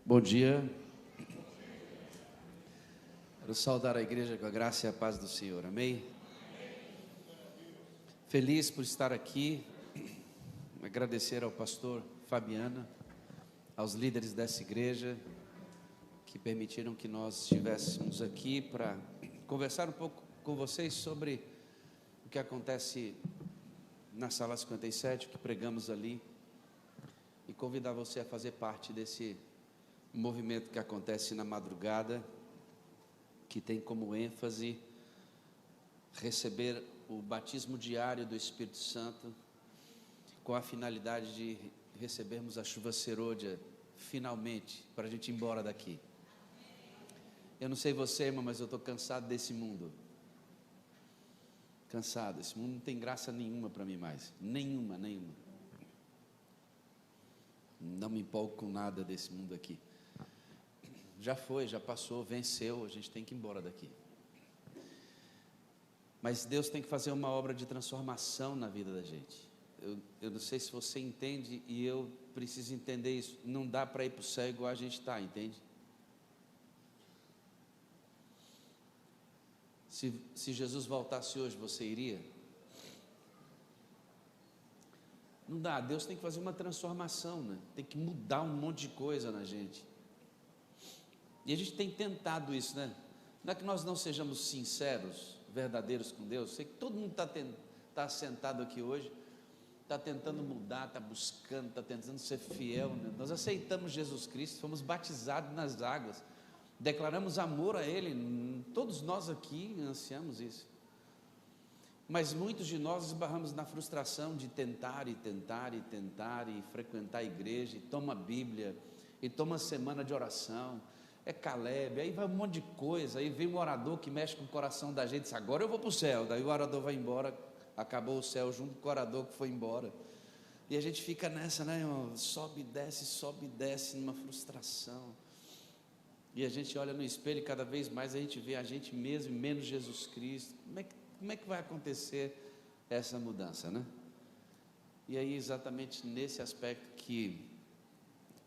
Bom dia. Quero saudar a igreja com a graça e a paz do Senhor, amém? Feliz por estar aqui, agradecer ao pastor Fabiana, aos líderes dessa igreja, que permitiram que nós estivéssemos aqui para conversar um pouco com vocês sobre o que acontece na sala 57, que pregamos ali, e convidar você a fazer parte desse movimento que acontece na madrugada, que tem como ênfase receber o batismo diário do Espírito Santo, com a finalidade de recebermos a chuva serôdia, finalmente, para a gente ir embora daqui. Eu não sei você, irmão, mas eu estou cansado desse mundo. Cansado, esse mundo não tem graça nenhuma para mim mais, nenhuma. Não me empolgo com nada desse mundo aqui. Já foi, já passou, venceu, a gente tem que ir embora daqui. Mas Deus tem que fazer uma obra de transformação na vida da gente. Eu não sei se você entende, e eu preciso entender isso. Não dá para ir para o céu igual a gente está, entende? Se Jesus voltasse hoje, você iria? Não dá, Deus tem que fazer uma transformação, né? Tem que mudar um monte de coisa na gente. E a gente tem tentado isso, né? Não é que nós não sejamos sinceros, verdadeiros com Deus. Sei que todo mundo está sentado aqui hoje, está tentando mudar, está buscando, está tentando ser fiel, né? Nós aceitamos Jesus Cristo, fomos batizados nas águas, declaramos amor a Ele, todos nós aqui ansiamos isso. Mas muitos de nós esbarramos na frustração de tentar e frequentar a igreja, e toma a Bíblia, e toma semana de oração, é Caleb, aí vai um monte de coisa, aí vem um orador que mexe com o coração da gente, diz, agora eu vou para o céu, daí o orador vai embora, acabou o céu junto com o orador que foi embora, e a gente fica nessa, né, irmão? Sobe e desce, numa frustração, e a gente olha no espelho e cada vez mais a gente vê a gente mesmo e menos Jesus Cristo. Como é que vai acontecer essa mudança, né? E aí exatamente nesse aspecto que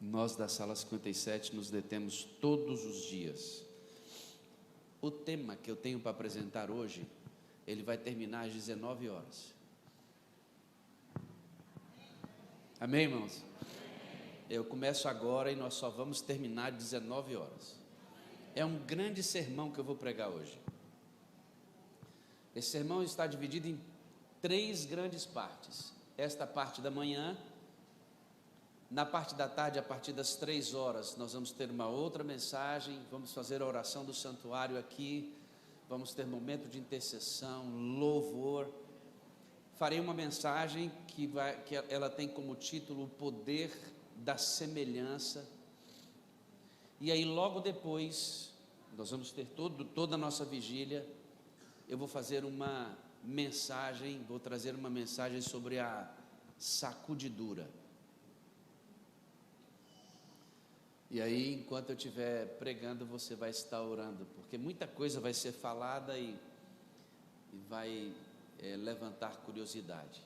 nós da sala 57 nos detemos todos os dias. O tema que eu tenho para apresentar hoje, ele vai terminar às 19 horas. Amém, irmãos? Eu começo agora e nós só vamos terminar às 19 horas. É um grande sermão que eu vou pregar hoje. Esse sermão está dividido em 3 grandes partes. Esta parte da manhã, na parte da tarde, a partir das 3 horas, nós vamos ter uma outra mensagem, vamos fazer a oração do santuário aqui, vamos ter momento de intercessão, louvor. Farei uma mensagem que ela tem como título o poder da semelhança. E aí logo depois, nós vamos ter toda a nossa vigília, eu vou fazer uma mensagem, vou trazer uma mensagem sobre a sacudidura. E aí, enquanto eu estiver pregando, você vai estar orando, porque muita coisa vai ser falada e vai levantar curiosidade.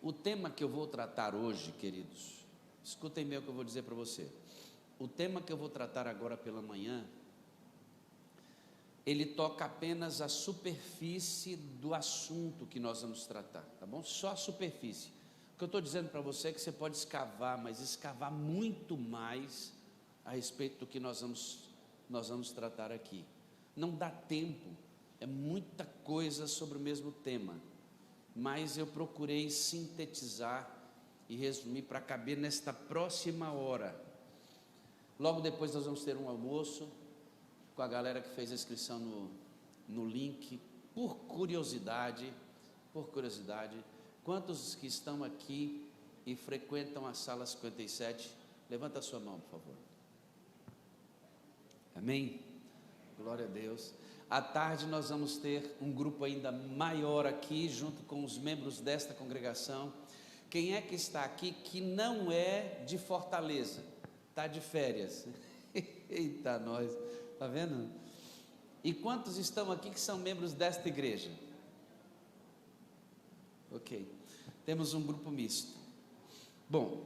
O tema que eu vou tratar hoje, queridos, escutem bem o que eu vou dizer para você. O tema que eu vou tratar agora pela manhã, ele toca apenas a superfície do assunto que nós vamos tratar, tá bom? Só a superfície. O que eu estou dizendo para você é que você pode escavar, mas escavar muito mais a respeito do que nós vamos tratar aqui. Não dá tempo, é muita coisa sobre o mesmo tema, mas eu procurei sintetizar e resumir para caber nesta próxima hora. Logo depois nós vamos ter um almoço com a galera que fez a inscrição no link. Por curiosidade, quantos que estão aqui e frequentam a sala 57, levanta a sua mão, por favor. Amém? Glória a Deus. À tarde nós vamos ter um grupo ainda maior aqui, junto com os membros desta congregação. Quem é que está aqui que não é de Fortaleza? Está de férias? Eita, nós! Está vendo? E quantos estão aqui que são membros desta igreja? Ok, temos um grupo misto. Bom,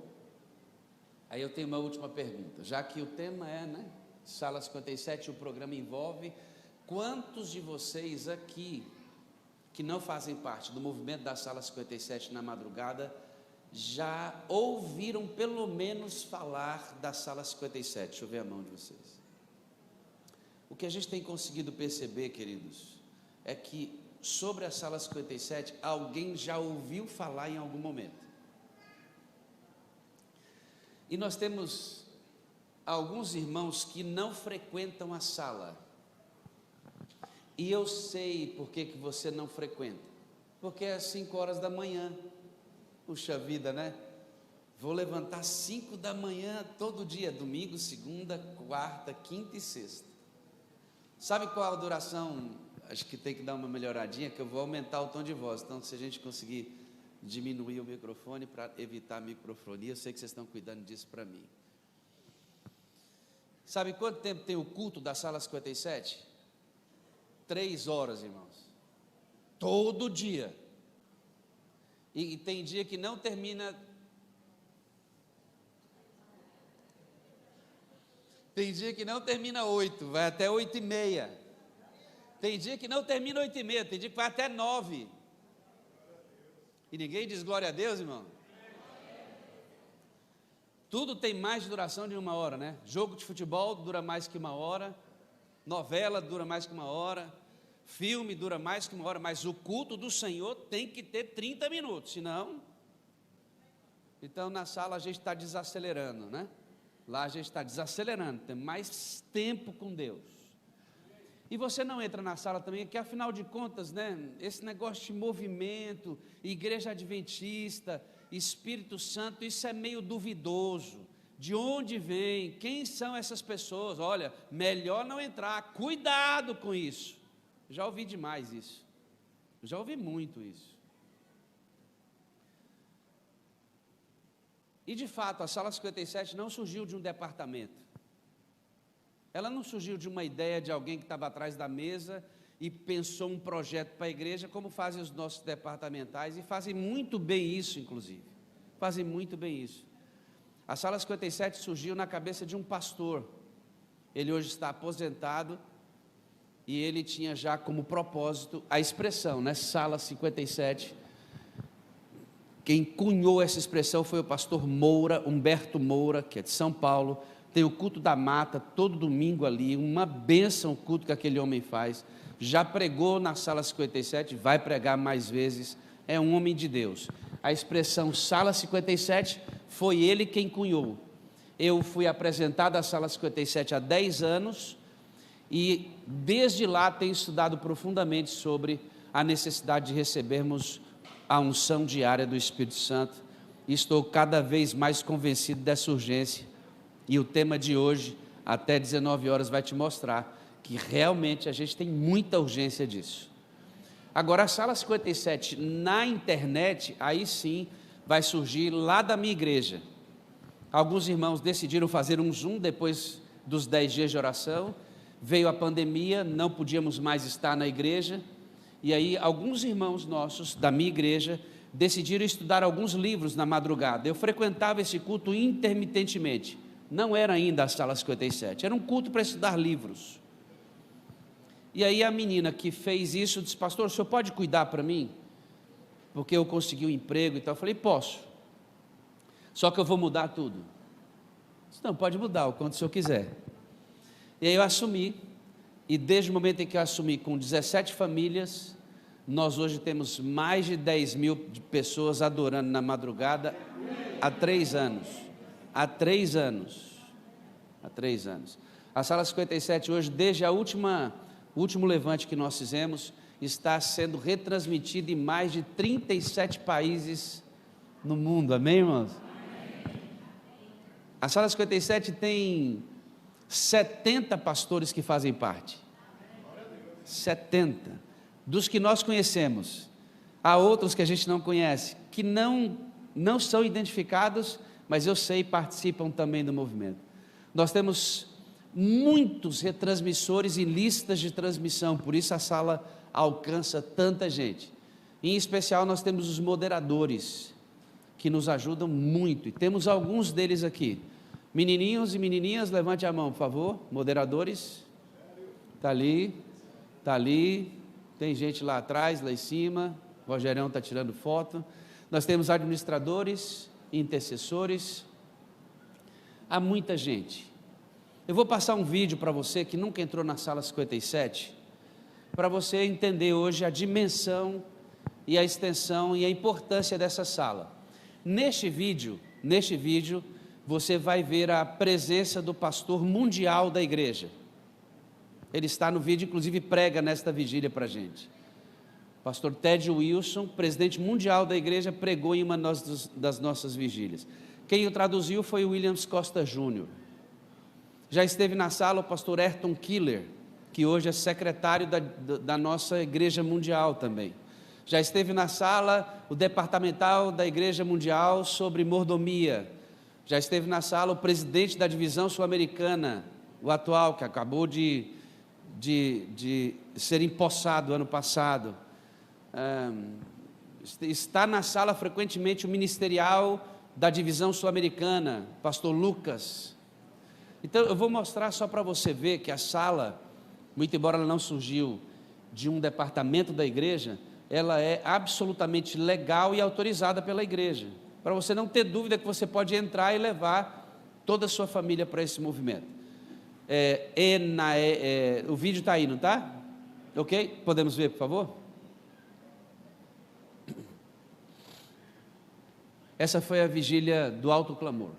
Aí eu tenho uma última pergunta, já que o tema é, né, Sala 57, o programa envolve, quantos de vocês aqui, que não fazem parte do movimento da Sala 57 na madrugada, já ouviram pelo menos falar da Sala 57? Deixa eu ver a mão de vocês. O que a gente tem conseguido perceber, queridos, é que sobre a Sala 57, alguém já ouviu falar em algum momento. E nós temos alguns irmãos que não frequentam a sala. E eu sei por que você não frequenta. Porque é 5 horas da manhã. Puxa vida, né? Vou levantar 5 da manhã todo dia, domingo, segunda, quarta, quinta e sexta. Sabe qual a duração? Acho que tem que dar uma melhoradinha, que eu vou aumentar o tom de voz. Então, se a gente conseguir diminuir o microfone para evitar a microfonia, eu sei que vocês estão cuidando disso para mim. Sabe quanto tempo tem o culto da Sala 57? 3 horas, irmãos. Todo dia. E tem dia que não termina. Tem dia que não termina 8, vai até 8h30. Tem dia que não termina 8h30, tem dia que vai até 9. E ninguém diz glória a Deus, irmão? Tudo tem mais de duração de 1 hora, né? Jogo de futebol dura mais que 1 hora, novela dura mais que 1 hora, filme dura mais que 1 hora, mas o culto do Senhor tem que ter 30 minutos, senão... Então na sala a gente está desacelerando, né? Lá a gente está desacelerando, tem mais tempo com Deus. E você não entra na sala também, porque afinal de contas, né, esse negócio de movimento, igreja adventista, Espírito Santo, isso é meio duvidoso. De onde vem? Quem são essas pessoas? Olha, melhor não entrar, cuidado com isso. Já ouvi demais isso, já ouvi muito isso. E de fato, a Sala 57 não surgiu de um departamento. Ela não surgiu de uma ideia de alguém que estava atrás da mesa e pensou um projeto para a igreja, como fazem os nossos departamentais, e fazem muito bem isso, inclusive. Fazem muito bem isso. A Sala 57 surgiu na cabeça de um pastor. Ele hoje está aposentado e ele tinha já como propósito a expressão, né? Sala 57. Quem cunhou essa expressão foi o pastor Moura, Humberto Moura, que é de São Paulo. Tem o culto da mata todo domingo ali, uma bênção o culto que aquele homem faz. Já pregou na Sala 57, vai pregar mais vezes, é um homem de Deus. A expressão Sala 57 foi ele quem cunhou. Eu fui apresentado à Sala 57 há 10 anos e desde lá tenho estudado profundamente sobre a necessidade de recebermos a unção diária do Espírito Santo, e estou cada vez mais convencido dessa urgência. E o tema de hoje, até 19 horas, vai te mostrar que realmente a gente tem muita urgência disso. Agora, a Sala 57 na internet, aí sim, vai surgir lá da minha igreja. Alguns irmãos decidiram fazer um Zoom depois dos 10 dias de oração. Veio a pandemia, não podíamos mais estar na igreja. E aí, alguns irmãos nossos da minha igreja decidiram estudar alguns livros na madrugada. Eu frequentava esse culto intermitentemente. Não era ainda a Sala 57, era um culto para estudar livros. E aí a menina que fez isso disse: pastor, o senhor pode cuidar para mim? Porque eu consegui um emprego e tal. Eu falei: posso, só que eu vou mudar tudo. Disse: não, pode mudar o quanto o senhor quiser. E aí eu assumi, e desde o momento em que eu assumi, com 17 famílias, nós hoje temos mais de 10 mil pessoas adorando na madrugada há 3 anos. Há 3 anos. Há 3 anos. A Sala 57 hoje, desde o último levante que nós fizemos, está sendo retransmitida em mais de 37 países no mundo. Amém, irmãos? Amém. A Sala 57 tem 70 pastores que fazem parte. 70. Dos que nós conhecemos. Há outros que a gente não conhece, que não são identificados, mas eu sei, participam também do movimento. Nós temos muitos retransmissores e listas de transmissão, por isso a sala alcança tanta gente. Em especial nós temos os moderadores, que nos ajudam muito, e temos alguns deles aqui. Menininhos e menininhas, levante a mão, por favor. Moderadores. Está ali, está ali. Tem gente lá atrás, lá em cima. O Rogerão está tirando foto. Nós temos administradores, intercessores. Há muita gente. Eu vou passar um vídeo para você que nunca entrou na sala 57, para você entender hoje a dimensão e a extensão e a importância dessa sala. Neste vídeo, você vai ver a presença do pastor mundial da igreja. Ele está no vídeo, inclusive prega nesta vigília para a gente. Pastor Ted Wilson, presidente mundial da igreja, pregou em uma das nossas vigílias. Quem o traduziu foi o Williams Costa Júnior. Já esteve na sala o pastor Ayrton Killer, que hoje é secretário da nossa igreja mundial também. Já esteve na sala o departamental da igreja mundial sobre mordomia. Já esteve na sala o presidente da divisão sul-americana, o atual, que acabou de ser empossado ano passado. Está na sala frequentemente o ministerial da divisão sul-americana, pastor Lucas. Então eu vou mostrar só para você ver que a sala, muito embora ela não surgiu de um departamento da igreja, ela é absolutamente legal e autorizada pela igreja, para você não ter dúvida que você pode entrar e levar toda a sua família para esse movimento. O vídeo está aí, não está? Ok? Podemos ver, por favor? Essa foi a vigília do alto clamor.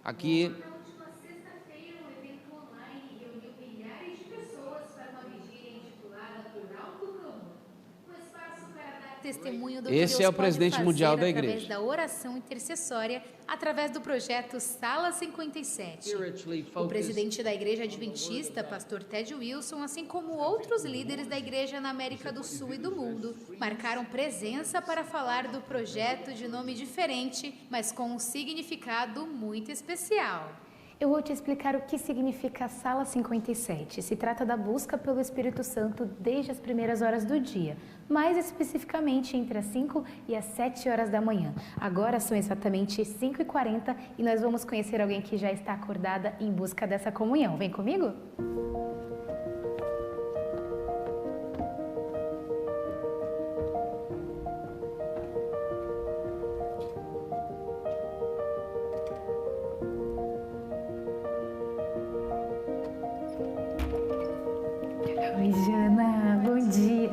Aqui... Na última sexta-feira, um evento online reuniu milhares de pessoas para uma vigília intitulada Por Alto Clamor. Um espaço para dar testemunho do que Esse Deus é o pode presidente fazer mundial da através igreja. da oração intercessória, através do projeto Sala 57. O presidente da igreja adventista, pastor Ted Wilson, assim como outros líderes da igreja na América do Sul e do mundo, marcaram presença para falar do projeto de nome diferente, mas com um significado muito especial. Eu vou te explicar o que significa a Sala 57. Se trata da busca pelo Espírito Santo desde as primeiras horas do dia, mais especificamente entre as 5 e as 7 horas da manhã. Agora são exatamente 5h40 e nós vamos conhecer alguém que já está acordada em busca dessa comunhão. Vem comigo? Oi, Jana, bom dia.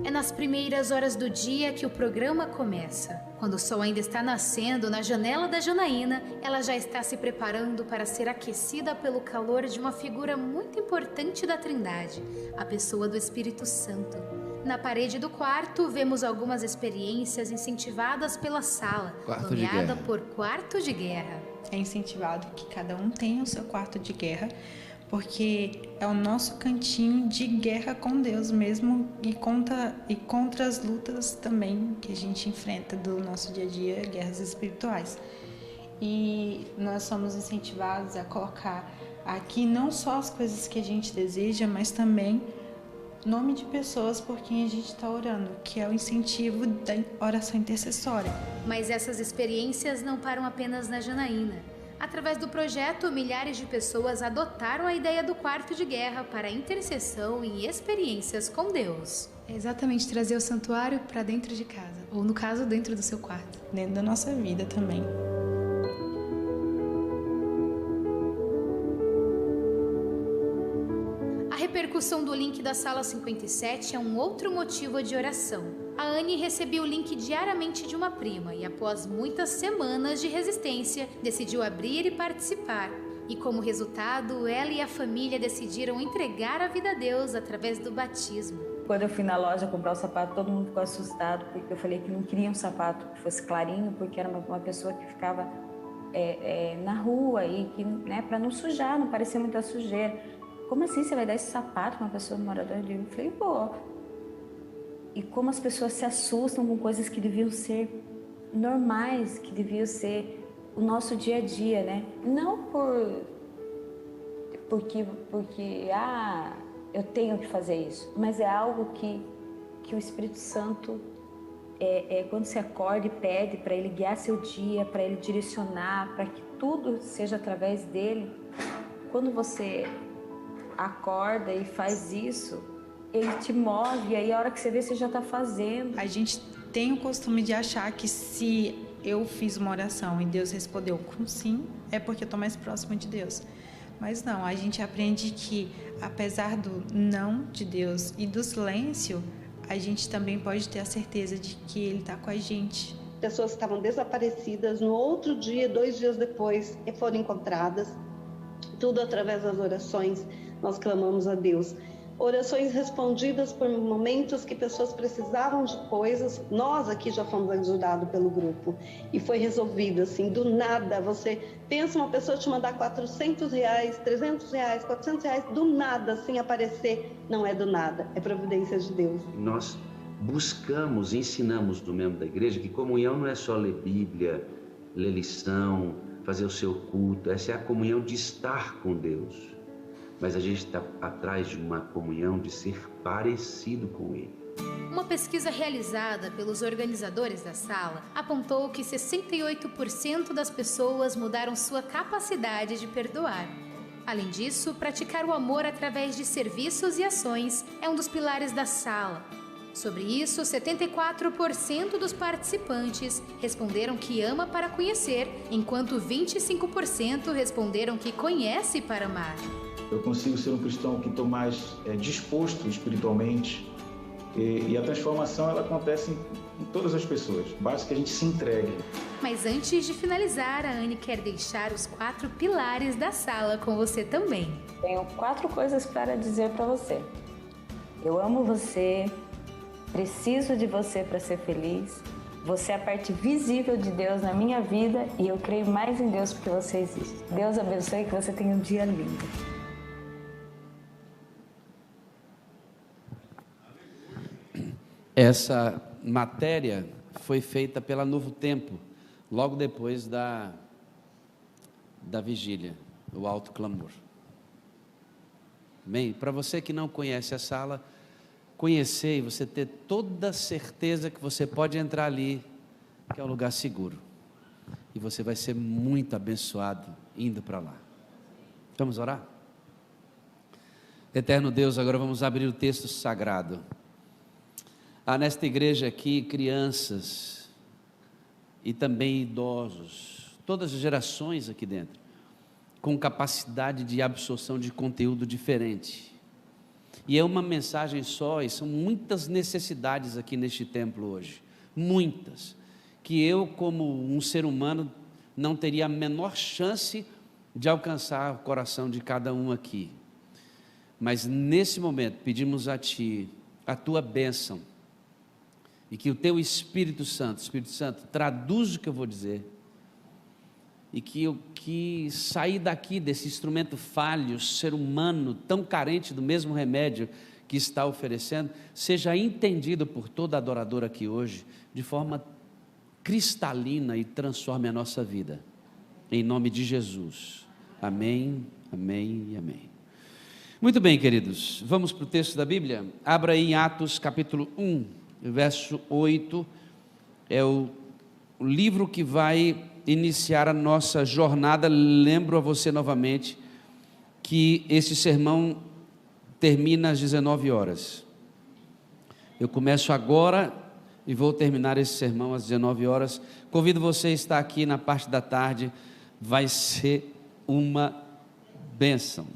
É nas primeiras horas do dia que o programa começa. Quando o sol ainda está nascendo na janela da Janaína, ela já está se preparando para ser aquecida pelo calor de uma figura muito importante da Trindade, a pessoa do Espírito Santo. Na parede do quarto, vemos algumas experiências incentivadas pela sala, Quarto de nomeada guerra. por Quarto de Guerra. É incentivado que cada um tenha o seu quarto de guerra, porque é o nosso cantinho de guerra com Deus mesmo e contra as lutas também que a gente enfrenta do nosso dia a dia, guerras espirituais. E nós somos incentivados a colocar aqui não só as coisas que a gente deseja, mas também nome de pessoas por quem a gente está orando, que é o incentivo da oração intercessória. Mas essas experiências não param apenas na Janaína. Através do projeto, milhares de pessoas adotaram a ideia do quarto de guerra para intercessão e experiências com Deus. É exatamente trazer o santuário para dentro de casa, ou no caso, dentro do seu quarto. Dentro da nossa vida também. A repercussão do link da Sala 57 é um outro motivo de oração. A Anne recebia o link diariamente de uma prima e, após muitas semanas de resistência, decidiu abrir e participar. E como resultado, ela e a família decidiram entregar a vida a Deus através do batismo. Quando eu fui na loja comprar o sapato, todo mundo ficou assustado, porque eu falei que não queria um sapato que fosse clarinho, porque era uma pessoa que ficava na rua e que, né, para não sujar, não parecer muita sujeira. Como assim você vai dar esse sapato para uma pessoa moradora de rua? Eu falei, pô. E como as pessoas se assustam com coisas que deviam ser normais, que deviam ser o nosso dia a dia, né? Não porque eu tenho que fazer isso, mas é algo que o Espírito Santo quando você acorda e pede para Ele guiar seu dia, para Ele direcionar, para que tudo seja através dEle, quando você acorda e faz isso, Ele te move, e aí a hora que você vê, você já está fazendo. A gente tem o costume de achar que se eu fiz uma oração e Deus respondeu com sim, é porque eu estou mais próximo de Deus. Mas não, a gente aprende que, apesar do não de Deus e do silêncio, a gente também pode ter a certeza de que Ele está com a gente. Pessoas que estavam desaparecidas, no outro dia, 2 dias depois, foram encontradas. Tudo através das orações, nós clamamos a Deus. Orações respondidas por momentos que pessoas precisavam de coisas. Nós aqui já fomos ajudados pelo grupo e foi resolvido assim, do nada. Você pensa uma pessoa te mandar R$400, R$300, R$400, do nada assim aparecer. Não é do nada, é providência de Deus. Nós buscamos, ensinamos no membro da igreja que comunhão não é só ler Bíblia, ler lição, fazer o seu culto. Essa é a comunhão de estar com Deus. Mas a gente está atrás de uma comunhão de ser parecido com Ele. Uma pesquisa realizada pelos organizadores da sala apontou que 68% das pessoas mudaram sua capacidade de perdoar. Além disso, praticar o amor através de serviços e ações é um dos pilares da sala. Sobre isso, 74% dos participantes responderam que ama para conhecer, enquanto 25% responderam que conhece para amar. Eu consigo ser um cristão que estou mais disposto espiritualmente e a transformação ela acontece em todas as pessoas, basta que a gente se entregue. Mas antes de finalizar, a Anne quer deixar os 4 pilares da sala com você também. Tenho 4 coisas para dizer para você. Eu amo você, preciso de você para ser feliz, você é a parte visível de Deus na minha vida e eu creio mais em Deus porque você existe. Deus abençoe e que você tenha um dia lindo. Essa matéria foi feita pela Novo Tempo, logo depois da vigília, o alto clamor. Bem, para você que não conhece a sala, conhecer e você ter toda a certeza que você pode entrar ali, que é um lugar seguro. E você vai ser muito abençoado indo para lá. Vamos orar? Eterno Deus, agora vamos abrir o texto sagrado. Há nesta igreja aqui crianças e também idosos, todas as gerações aqui dentro, com capacidade de absorção de conteúdo diferente. E é uma mensagem só, e são muitas necessidades aqui neste templo hoje, muitas, que eu como um ser humano não teria a menor chance de alcançar o coração de cada um aqui. Mas nesse momento pedimos a Ti, a Tua bênção, e que o Teu Espírito Santo, traduz o que eu vou dizer, e que sair daqui desse instrumento falho, ser humano tão carente do mesmo remédio que está oferecendo, seja entendido por toda adoradora aqui hoje, de forma cristalina e transforme a nossa vida, em nome de Jesus, amém, amém e amém. Muito bem, queridos, vamos para o texto da Bíblia. Abra aí em Atos capítulo 1, verso 8, é o livro que vai iniciar a nossa jornada. Lembro a você novamente que esse sermão termina às 19 horas. Eu começo agora e vou terminar esse sermão às 19 horas. Convido você a estar aqui na parte da tarde, vai ser uma bênção.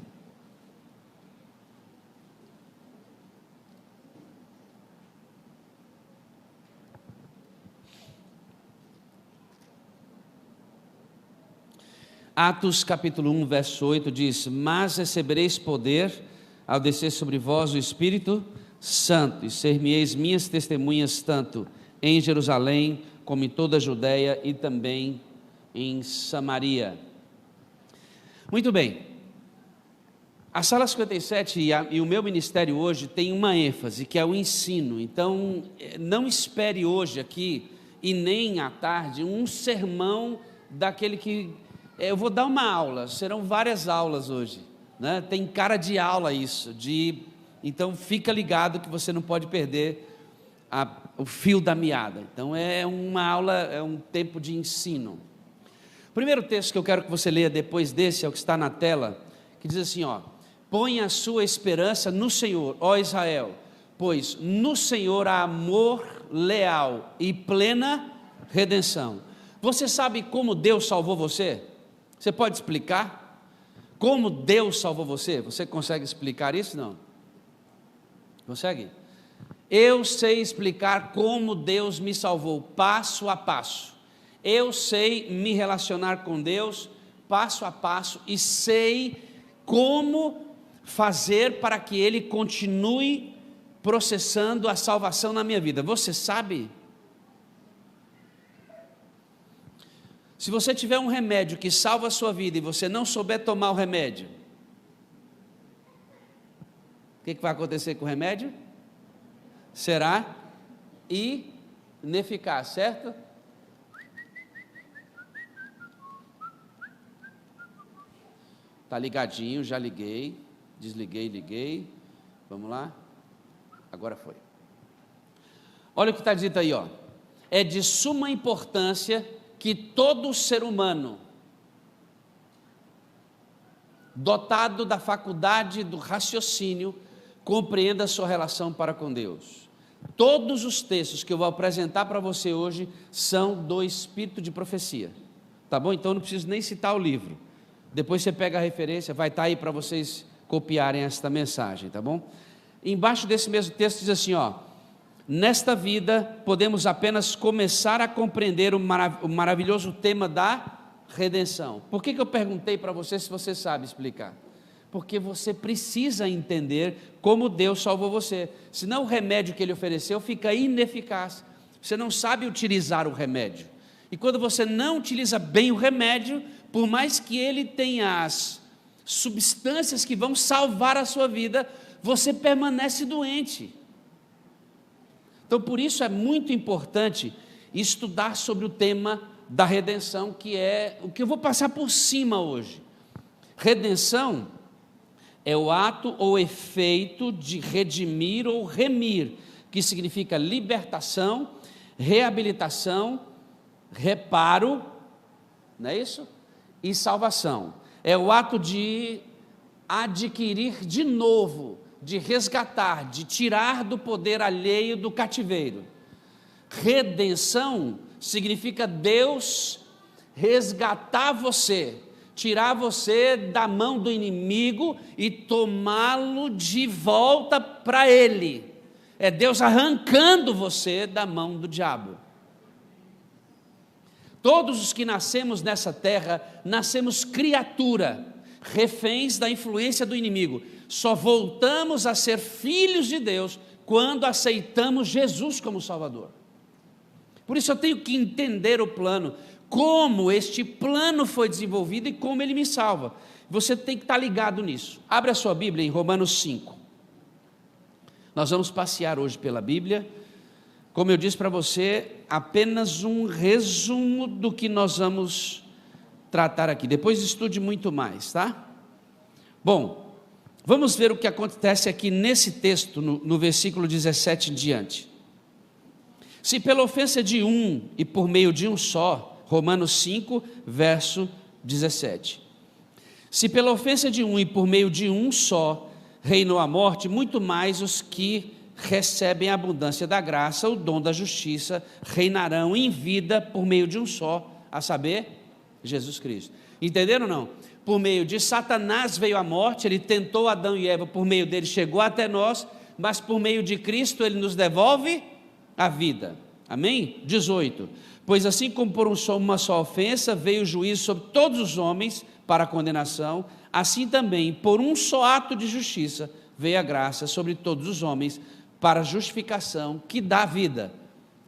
Atos capítulo 1, verso 8 diz: mas recebereis poder ao descer sobre vós o Espírito Santo, e ser-me-eis minhas testemunhas tanto em Jerusalém, como em toda a Judéia e também em Samaria. Muito bem, a Sala 57 e o meu ministério hoje tem uma ênfase, que é o ensino. Então, não espere hoje aqui, e nem à tarde, um sermão daquele que... eu vou dar uma aula, serão várias aulas hoje, né? Tem cara de aula isso, então fica ligado que você não pode perder o fio da meada. Então é uma aula, é um tempo de ensino. O primeiro texto que eu quero que você leia depois desse é o que está na tela, que diz assim, ó: ponha a sua esperança no Senhor, ó Israel, pois no Senhor há amor leal e plena redenção. Você sabe como Deus salvou você? Você pode explicar? Como Deus salvou você? Você consegue explicar isso? Não? Consegue? Eu sei explicar como Deus me salvou, passo a passo. Eu sei me relacionar com Deus, passo a passo, e sei como fazer para que Ele continue processando a salvação na minha vida. Você sabe? Se você tiver um remédio que salva a sua vida e você não souber tomar o remédio, o que vai acontecer com o remédio? Será ineficaz, certo? Está ligadinho, já liguei, desliguei, liguei, vamos lá, agora foi. Olha o que está dito aí, ó: é de suma importância que todo ser humano, dotado da faculdade do raciocínio, compreenda a sua relação para com Deus. Todos os textos que eu vou apresentar para você hoje são do espírito de profecia, tá bom? Então não preciso nem citar o livro, depois você pega a referência, vai estar aí para vocês copiarem esta mensagem, tá bom? Embaixo desse mesmo texto diz assim, ó: nesta vida podemos apenas começar a compreender o maravilhoso tema da redenção. Por que eu perguntei para você se você sabe explicar? Porque você precisa entender como Deus salvou você, senão o remédio que Ele ofereceu fica ineficaz. Você não sabe utilizar o remédio, e quando você não utiliza bem o remédio, por mais que ele tenha as substâncias que vão salvar a sua vida, você permanece doente. Então por isso é muito importante estudar sobre o tema da redenção, que é o que eu vou passar por cima hoje. Redenção é o ato ou efeito de redimir ou remir, que significa libertação, reabilitação, reparo, não é isso? E salvação. É o ato de adquirir de novo, de resgatar, de tirar do poder alheio do cativeiro. Redenção significa Deus resgatar você, tirar você da mão do inimigo e tomá-lo de volta para Ele. É Deus arrancando você da mão do diabo. Todos os que nascemos nessa terra, nascemos criatura, reféns da influência do inimigo. Só voltamos a ser filhos de Deus quando aceitamos Jesus como Salvador. Por isso eu tenho que entender o plano, como este plano foi desenvolvido e como ele me salva. Você tem que estar ligado nisso. Abre a sua Bíblia em Romanos 5. Nós vamos passear hoje pela Bíblia. Como eu disse para você, apenas um resumo do que nós vamos tratar aqui. Depois estude muito mais, tá? Bom, vamos ver o que acontece aqui nesse texto, no versículo 17 em diante. Se pela ofensa de um e por meio de um só, Romanos 5, verso 17. Se pela ofensa de um e por meio de um só reinou a morte, muito mais os que recebem a abundância da graça, o dom da justiça, reinarão em vida por meio de um só, a saber, Jesus Cristo. Entenderam ou não? Por meio de Satanás veio a morte, ele tentou Adão e Eva, por meio dele chegou até nós, mas por meio de Cristo ele nos devolve a vida. Amém? 18. Pois assim como por uma só ofensa veio o juízo sobre todos os homens para a condenação, assim também por um só ato de justiça veio a graça sobre todos os homens para a justificação que dá vida.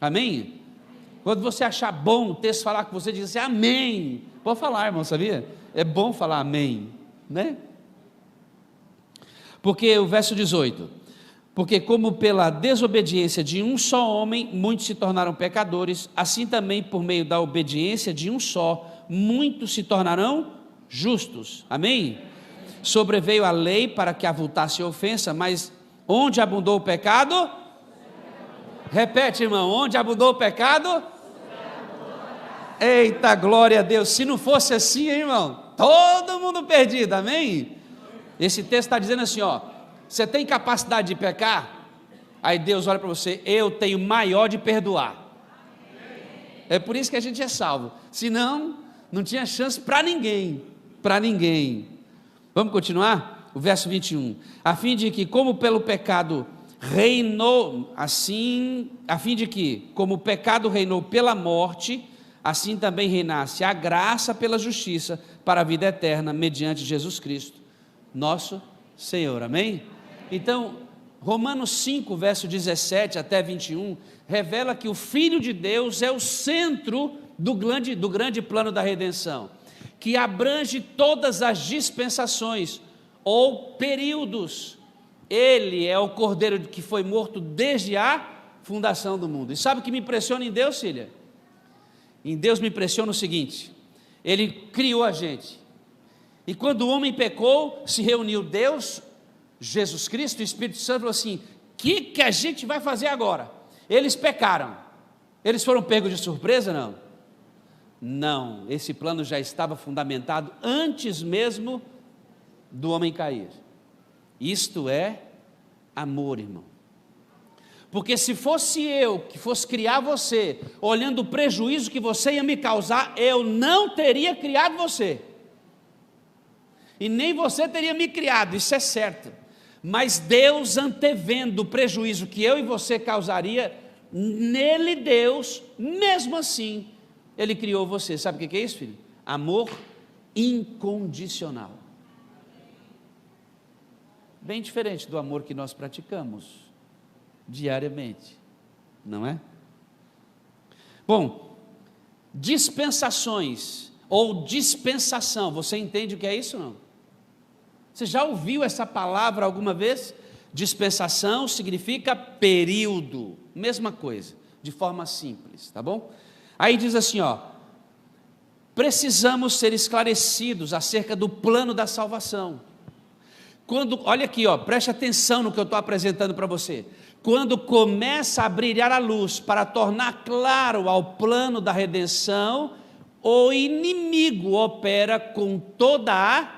Amém? Quando você achar bom o texto falar com você, diz assim, amém. Pode falar, irmão, sabia? É bom falar amém, né? Porque o verso 18, porque como pela desobediência de um só homem, muitos se tornaram pecadores, assim também por meio da obediência de um só, muitos se tornarão justos. Amém? Sobreveio a lei para que avultasse a ofensa, mas onde abundou o pecado, Repete, irmão, onde abundou o pecado? Eita, glória a Deus, se não fosse assim, hein, irmão, todo mundo perdido, amém? Esse texto está dizendo assim, ó, você tem capacidade de pecar? Aí Deus olha para você, eu tenho maior de perdoar. É por isso que a gente é salvo, senão não tinha chance para ninguém, Vamos continuar? O verso 21, a fim de que como pelo pecado reinou, assim, a fim de que como o pecado reinou pela morte, assim também reinasse a graça pela justiça para a vida eterna, mediante Jesus Cristo, nosso Senhor, amém? Então, Romanos 5, verso 17 até 21, revela que o Filho de Deus é o centro do grande plano da redenção, que abrange todas as dispensações ou períodos. Ele é o Cordeiro que foi morto desde a fundação do mundo. E sabe o que me impressiona em Deus, Cília? Em Deus me impressiona o seguinte: Ele criou a gente, e quando o homem pecou, se reuniu Deus, Jesus Cristo, o Espírito Santo, falou assim: o que a gente vai fazer agora? Eles pecaram, eles foram pegos de surpresa? Não, esse plano já estava fundamentado antes mesmo do homem cair. Isto é amor, irmão. Porque se fosse eu que fosse criar você, olhando o prejuízo que você ia me causar, eu não teria criado você, e nem você teria me criado, isso é certo. Mas Deus, antevendo o prejuízo que eu e você causaria, nele Deus, mesmo assim, Ele criou você. Sabe o que é isso, filho? Amor incondicional. Bem diferente do amor que nós praticamos diariamente, não é? Bom, dispensações ou dispensação, você entende o que é isso, não? Você já ouviu essa palavra alguma vez? Dispensação significa período, mesma coisa, de forma simples, tá bom? Aí diz assim, ó, precisamos ser esclarecidos acerca do plano da salvação. Olha aqui, ó, preste atenção no que eu estou apresentando para você. Quando começa a brilhar a luz para tornar claro ao plano da redenção, o inimigo opera com toda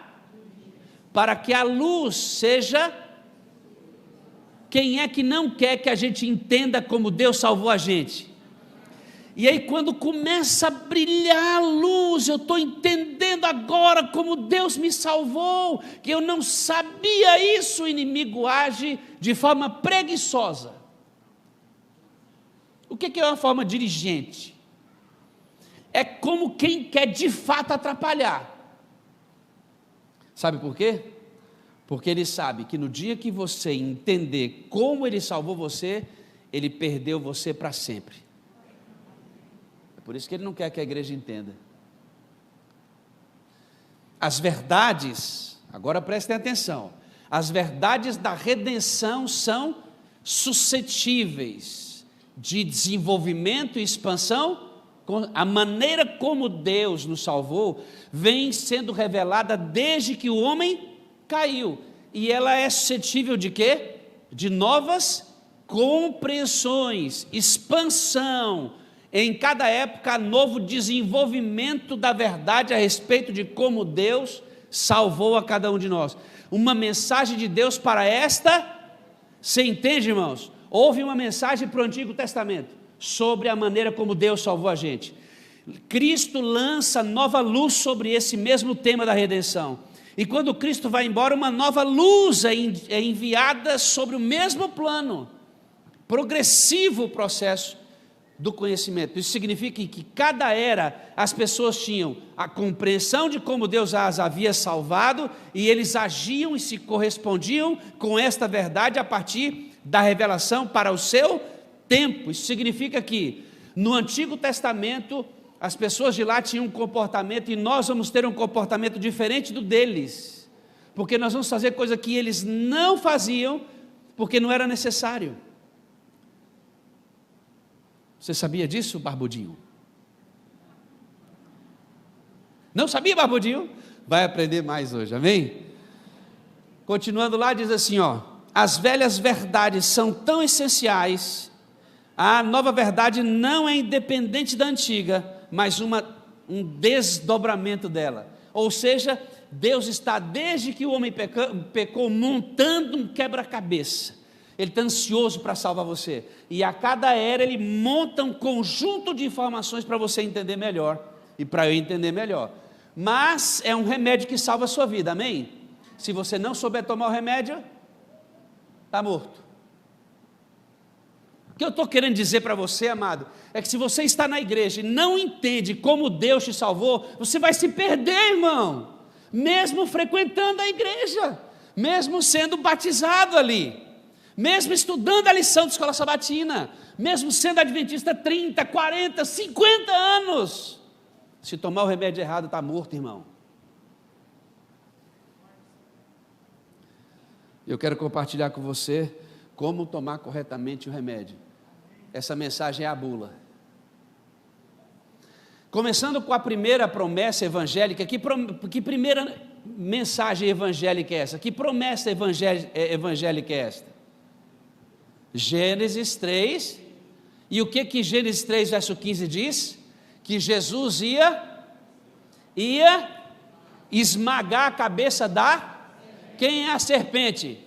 para que a luz seja. Quem é que não quer que a gente entenda como Deus salvou a gente? E aí quando começa a brilhar a luz, eu estou entendendo agora como Deus me salvou, que eu não sabia isso, o inimigo age de forma preguiçosa. O que é uma forma diligente? É como quem quer de fato atrapalhar. Sabe por quê? Porque ele sabe que no dia que você entender como ele salvou você, ele perdeu você para sempre. Por isso que ele não quer que a igreja entenda. As verdades, agora prestem atenção, as verdades da redenção são suscetíveis de desenvolvimento e expansão. A maneira como Deus nos salvou vem sendo revelada desde que o homem caiu. E ela é suscetível de quê? De novas compreensões, expansão. Em cada época, novo desenvolvimento da verdade a respeito de como Deus salvou a cada um de nós. Uma mensagem de Deus para você entende, irmãos? Houve uma mensagem para o Antigo Testamento sobre a maneira como Deus salvou a gente. Cristo lança nova luz sobre esse mesmo tema da redenção. E quando Cristo vai embora, uma nova luz é enviada sobre o mesmo plano. Progressivo processo do conhecimento. Isso significa que cada era as pessoas tinham a compreensão de como Deus as havia salvado e eles agiam e se correspondiam com esta verdade a partir da revelação para o seu tempo. Isso significa que no Antigo Testamento as pessoas de lá tinham um comportamento e nós vamos ter um comportamento diferente do deles, porque nós vamos fazer coisa que eles não faziam porque não era necessário. Você sabia disso, Barbudinho? Não sabia, Barbudinho? Vai aprender mais hoje, amém? Continuando lá, diz assim, ó, as velhas verdades são tão essenciais, A nova verdade não é independente da antiga, mas um desdobramento dela. Ou seja, Deus está, desde que o homem pecou, montando um quebra-cabeça. Ele está ansioso para salvar você. E a cada era ele monta um conjunto de informações para você entender melhor. E para eu entender melhor. Mas é um remédio que salva a sua vida, amém? Se você não souber tomar o remédio, está morto. O que eu estou querendo dizer para você, amado, é que se você está na igreja e não entende como Deus te salvou, você vai se perder, irmão. Mesmo frequentando a igreja, mesmo sendo batizado ali, mesmo estudando a lição de escola sabatina, mesmo sendo adventista 30, 40, 50 anos, se tomar o remédio errado, está morto, irmão. Eu quero compartilhar com você como tomar corretamente o remédio. Essa mensagem é a bula. Começando com a primeira promessa evangélica, que primeira mensagem evangélica é essa? Que promessa evangélica é esta? Gênesis 3, e o que Gênesis 3, verso 15 diz? Que Jesus ia esmagar a cabeça quem é a serpente?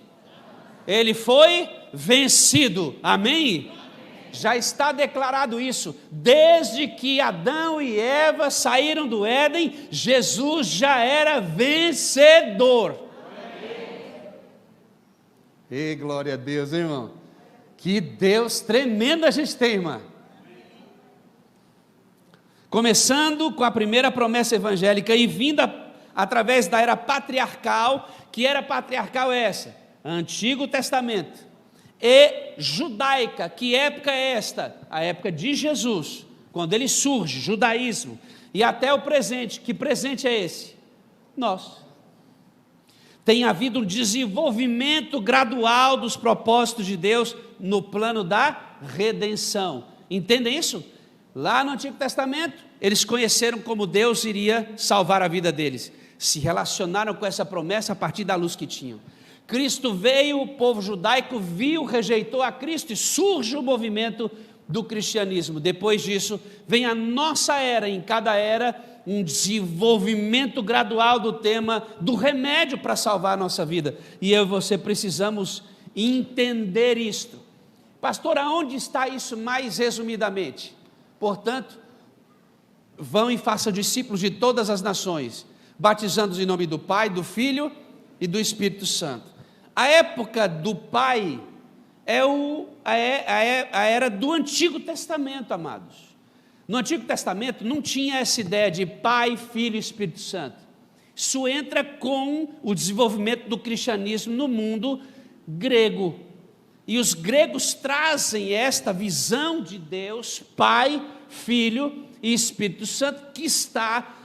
Ele foi vencido, amém? Já está declarado isso, desde que Adão e Eva saíram do Éden, Jesus já era vencedor. E glória a Deus, hein, irmão? Que Deus tremendo a gente tem, irmã. Começando com a primeira promessa evangélica e vinda através da era patriarcal. Que era patriarcal essa? Antigo Testamento. E judaica. Que época é esta? A época de Jesus, quando ele surge, judaísmo, e até o presente. Que presente é esse? Nós. Tem havido um desenvolvimento gradual dos propósitos de Deus no plano da redenção. Entendem isso? Lá no Antigo Testamento, eles conheceram como Deus iria salvar a vida deles. Se relacionaram com essa promessa a partir da luz que tinham. Cristo veio, o povo judaico viu, rejeitou a Cristo e surge o movimento do cristianismo. Depois disso, vem a nossa era, em cada era, um desenvolvimento gradual do tema do remédio para salvar a nossa vida. E eu e você precisamos entender isto. Pastor, aonde está isso mais resumidamente? Portanto, vão e façam discípulos de todas as nações, batizando-os em nome do Pai, do Filho e do Espírito Santo. A época do Pai é a era do Antigo Testamento, amados. No Antigo Testamento não tinha essa ideia de Pai, Filho e Espírito Santo. Isso entra com o desenvolvimento do cristianismo no mundo grego. E os gregos trazem esta visão de Deus, Pai, Filho e Espírito Santo, que está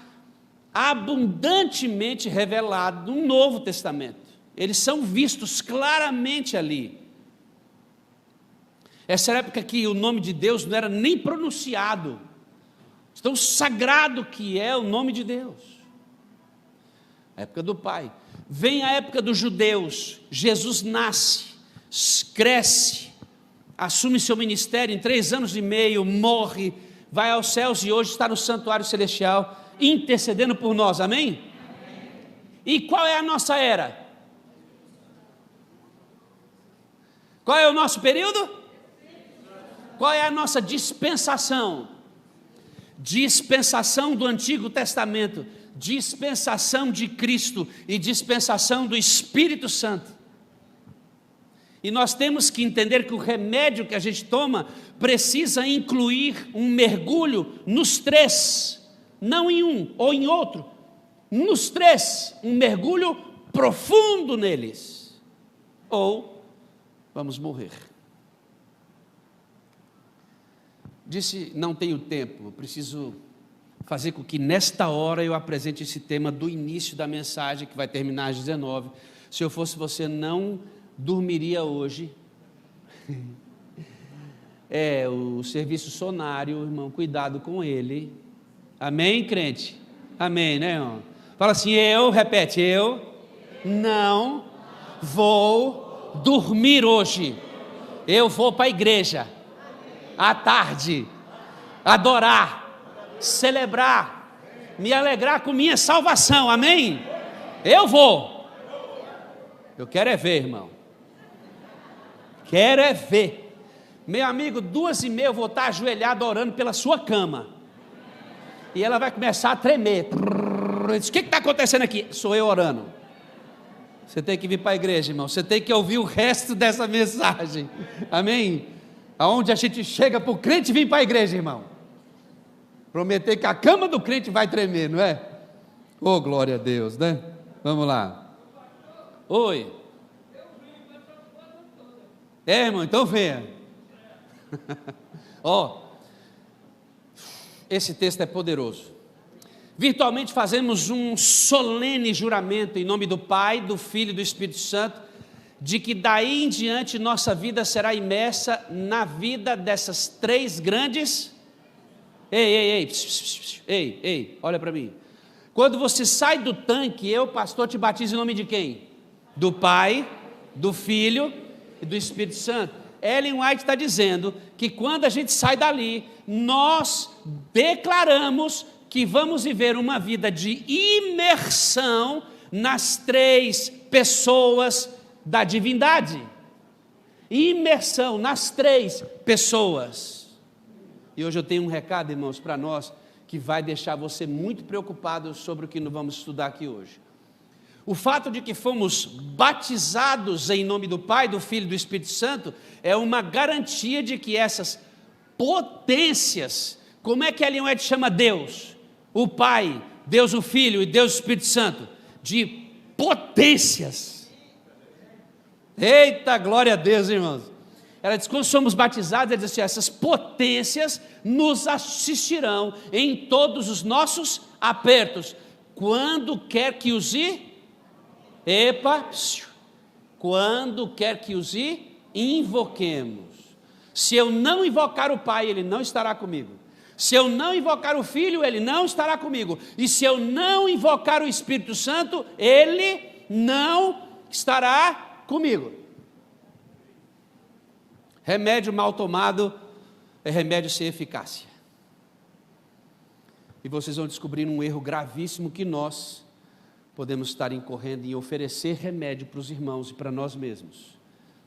abundantemente revelado no Novo Testamento. Eles são vistos claramente ali. Essa época que o nome de Deus não era nem pronunciado, tão sagrado que é o nome de Deus. A época do Pai. Vem a época dos judeus. Jesus nasce, cresce, assume seu ministério em 3 anos e meio, morre, vai aos céus e hoje está no santuário celestial, intercedendo por nós, amém? E qual é a nossa era? Qual é o nosso período? Qual é a nossa dispensação? Dispensação do Antigo Testamento, dispensação de Cristo e dispensação do Espírito Santo. E nós temos que entender que o remédio que a gente toma precisa incluir um mergulho nos 3, não em um ou em outro, nos 3, um mergulho profundo neles, ou vamos morrer. Disse, não tenho tempo, preciso fazer com que nesta hora eu apresente esse tema do início da mensagem, que vai terminar às 19. Se eu fosse você, não dormiria hoje. O serviço sonário, irmão, cuidado com ele. Amém, crente? Amém, né, irmão? Fala assim, repete, eu não vou dormir hoje. Eu vou para a igreja. à tarde, adorar, celebrar, me alegrar com minha salvação, amém? Eu vou. Eu quero é ver, irmão. Quero é ver. Meu amigo, 2h30 eu vou estar ajoelhado orando pela sua cama. E ela vai começar a tremer. O que está acontecendo aqui? Sou eu orando. Você tem que vir para a igreja, irmão. Você tem que ouvir o resto dessa mensagem. Amém? Aonde a gente chega para o crente vir para a igreja, irmão. Prometer que a cama do crente vai tremer, não é? Oh, glória a Deus, né? Vamos lá. Oi. Irmão, então venha. Ó, esse texto é poderoso. Virtualmente fazemos um solene juramento em nome do Pai, do Filho e do Espírito Santo, de que daí em diante nossa vida será imersa na vida dessas três grandes. Ei, olha para mim. Quando você sai do tanque, eu, pastor, te batizo em nome de quem? Do Pai, do Filho e do Espírito Santo. Ellen White está dizendo que quando a gente sai dali, nós declaramos que vamos viver uma vida de imersão nas três pessoas da divindade. Imersão nas três pessoas. E hoje eu tenho um recado, irmãos, para nós, que vai deixar você muito preocupado sobre o que nós vamos estudar aqui hoje. O fato de que fomos batizados em nome do Pai, do Filho e do Espírito Santo é uma garantia de que essas potências, como é que Ellen White chama Deus? O Pai, Deus o Filho e Deus o Espírito Santo, de potências. Eita, glória a Deus, irmãos. Ela diz, quando somos batizados, ela diz assim, essas potências nos assistirão em todos os nossos apertos, quando quer que os quando quer que os invoquemos. Se eu não invocar o Pai, Ele não estará comigo. Se eu não invocar o Filho, Ele não estará comigo. E se eu não invocar o Espírito Santo, Ele não estará comigo. Remédio mal tomado é remédio sem eficácia. E vocês vão descobrir um erro gravíssimo que nós podemos estar incorrendo em oferecer remédio para os irmãos e para nós mesmos.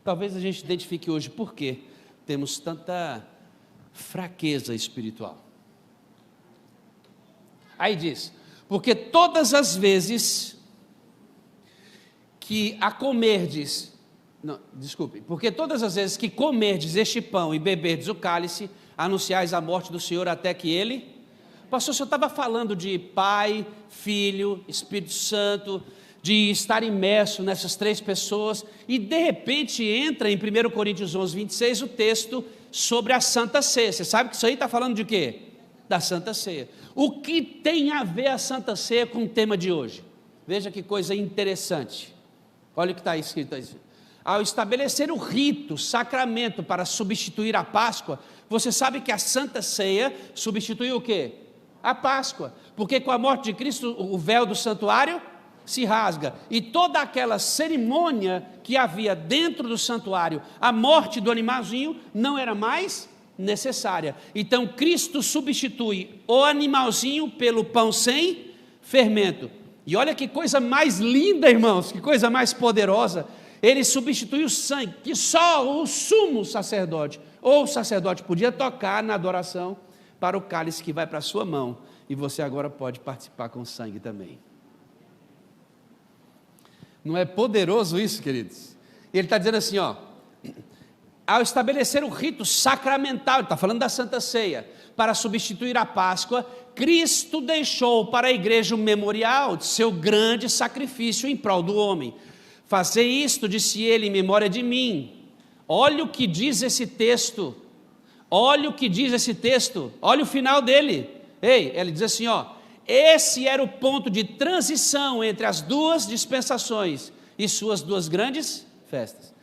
Talvez a gente identifique hoje por que temos tanta fraqueza espiritual. Aí diz, porque todas as vezes que porque todas as vezes que comerdes este pão e beberdes o cálice, anunciais a morte do Senhor até que Ele... Pastor, o senhor estava falando de Pai, Filho, Espírito Santo, de estar imerso nessas três pessoas, e de repente entra em 1 Coríntios 11, 26, o texto sobre a Santa Ceia. Você sabe que isso aí está falando de quê? Da Santa Ceia. O que tem a ver a Santa Ceia com o tema de hoje? Veja que coisa interessante. Olha o que está escrito aí. Ao estabelecer o rito, sacramento para substituir a Páscoa, você sabe que a Santa Ceia substituiu o quê? A Páscoa, porque com a morte de Cristo o véu do santuário se rasga, e toda aquela cerimônia que havia dentro do santuário, a morte do animalzinho não era mais necessária. Então Cristo substitui o animalzinho pelo pão sem fermento. E olha que coisa mais linda, irmãos, que coisa mais poderosa. Ele substitui o sangue, que só o sumo sacerdote, ou o sacerdote podia tocar na adoração, para o cálice que vai para a sua mão, e você agora pode participar com sangue também. Não é poderoso isso, queridos? Ele está dizendo assim, ó, ao estabelecer o rito sacramental, ele está falando da Santa Ceia, para substituir a Páscoa, Cristo deixou para a igreja o memorial de seu grande sacrifício em prol do homem. Fazei isto, disse ele, em memória de mim. Olha o que diz esse texto. Olha o que diz esse texto, olha o final dele. Ele diz assim, ó, esse era o ponto de transição entre as duas dispensações e suas duas grandes festas.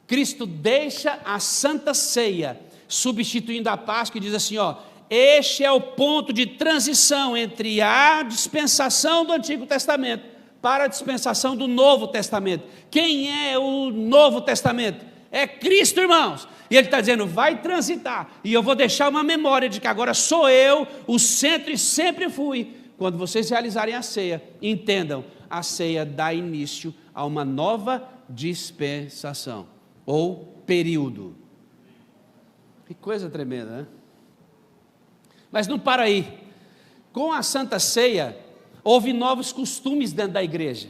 Cristo deixa a Santa Ceia, substituindo a Páscoa, e diz assim, ó, este é o ponto de transição entre a dispensação do Antigo Testamento para a dispensação do Novo Testamento. Quem é o Novo Testamento? é Cristo, irmãos. E Ele está dizendo, vai transitar, e eu vou deixar uma memória de que agora sou eu, o centro, e sempre fui. Quando vocês realizarem a ceia, entendam, a ceia dá início a uma nova dispensação, ou período. Que coisa tremenda, né? Mas não para aí. Com a Santa Ceia, houve novos costumes dentro da igreja.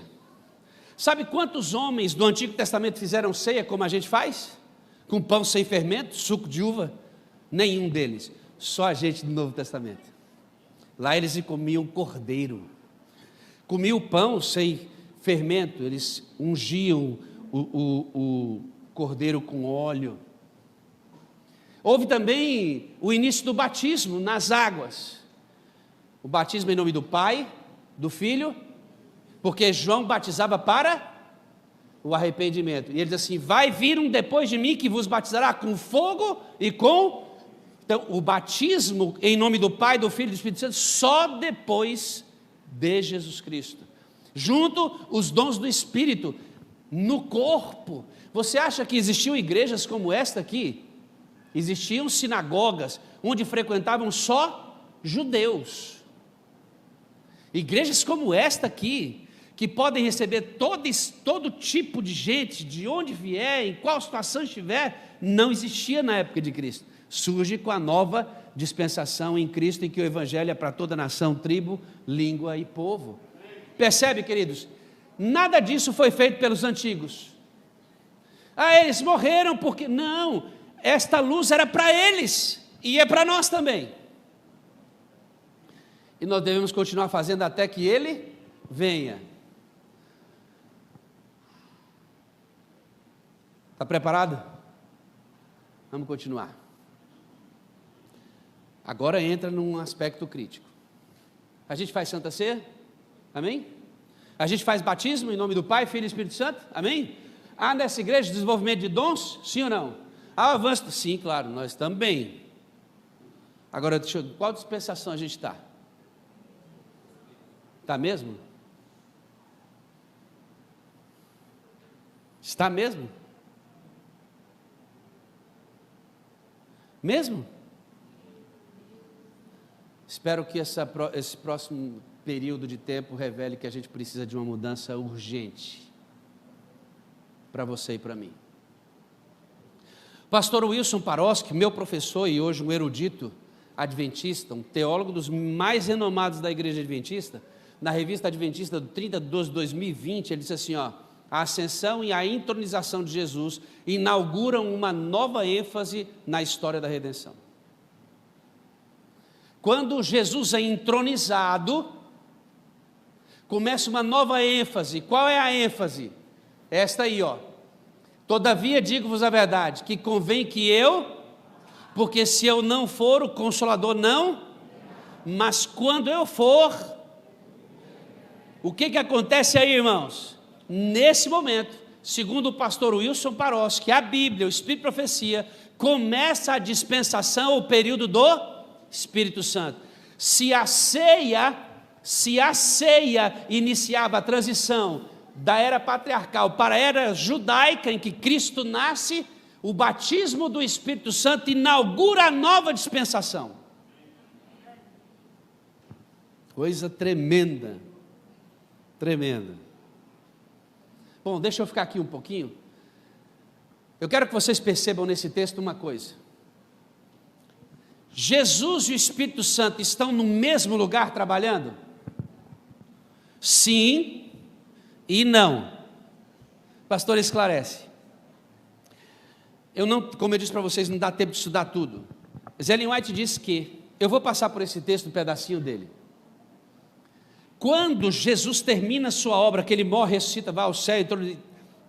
Sabe quantos homens do Antigo Testamento fizeram ceia como a gente faz? Com pão sem fermento, suco de uva? Nenhum deles. Só a gente do Novo Testamento. Lá eles comiam cordeiro. Comiam o pão sem fermento. Eles ungiam o cordeiro com óleo. Houve também o início do batismo nas águas. O batismo em nome do Pai, do Filho, porque João batizava para o arrependimento. E ele diz assim, vai vir um depois de mim que vos batizará com fogo e com... Então, o batismo em nome do Pai, do Filho e do Espírito Santo, só depois de Jesus Cristo. Junto os dons do Espírito, no corpo. Você acha que existiam igrejas como esta aqui? Existiam sinagogas, onde frequentavam só judeus. Igrejas como esta aqui, que podem receber todo tipo de gente, de onde vier, em qual situação estiver, não existia na época de Cristo. Surge com a nova dispensação em Cristo, em que o Evangelho é para toda nação, tribo, língua e povo. Percebe, queridos? Nada disso foi feito pelos antigos. Eles morreram porque... Não, esta luz era para eles, e é para nós também. E nós devemos continuar fazendo até que Ele venha. Está preparado? Vamos continuar. Agora entra num aspecto crítico. A gente faz Santa Ceia? Amém? A gente faz batismo em nome do Pai, Filho e Espírito Santo? Amém? Há nessa igreja desenvolvimento de dons? Sim ou não? Há avanço? Sim, claro, nós também. Agora, qual dispensação a gente está? Está mesmo? Está mesmo? Mesmo? Espero que esse próximo período de tempo revele que a gente precisa de uma mudança urgente para você e para mim. Pastor Wilson Paroski, meu professor e hoje um erudito adventista, um teólogo dos mais renomados da igreja adventista, na revista adventista do 30/12/2020, ele disse assim, a ascensão e a entronização de Jesus inauguram uma nova ênfase na história da redenção. Quando Jesus é entronizado, começa uma nova ênfase. Qual é a ênfase? Esta aí, todavia digo-vos a verdade, que convém que eu, porque se eu não for, o Consolador não, mas quando eu for, o que acontece aí, irmãos? Nesse momento, segundo o pastor Wilson Paroski, a Bíblia, o Espírito de Profecia, começa a dispensação, o período do Espírito Santo. Se a ceia iniciava a transição da era patriarcal para a era judaica, em que Cristo nasce, o batismo do Espírito Santo inaugura a nova dispensação. Coisa tremenda, tremenda. Bom, deixa eu ficar aqui um pouquinho. Eu quero que vocês percebam nesse texto uma coisa. Jesus e o Espírito Santo estão no mesmo lugar trabalhando? Sim e não. Pastor, esclarece. Como eu disse para vocês, não dá tempo de estudar tudo. Ellen White diz que, eu vou passar por esse texto, um pedacinho dele. Quando Jesus termina sua obra, que ele morre, ressuscita, vai ao céu,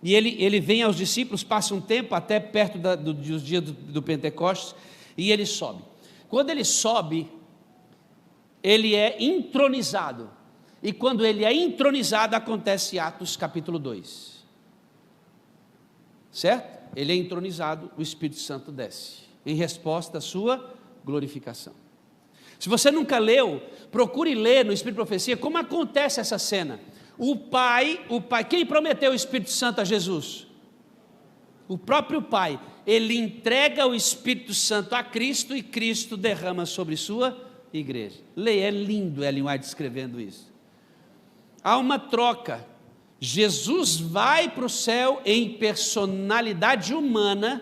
e ele vem aos discípulos, passa um tempo, até perto dos dias do Pentecostes, e ele sobe. Quando ele sobe, ele é entronizado. E quando ele é entronizado, acontece Atos capítulo 2. Certo? Ele é entronizado, o Espírito Santo desce, em resposta à sua glorificação. Se você nunca leu, procure ler no Espírito de Profecia como acontece essa cena. O Pai, quem prometeu o Espírito Santo a Jesus? O próprio Pai, ele entrega o Espírito Santo a Cristo e Cristo derrama sobre sua igreja. Leia, é lindo Ellen White escrevendo isso. Há uma troca. Jesus vai para o céu em personalidade humana,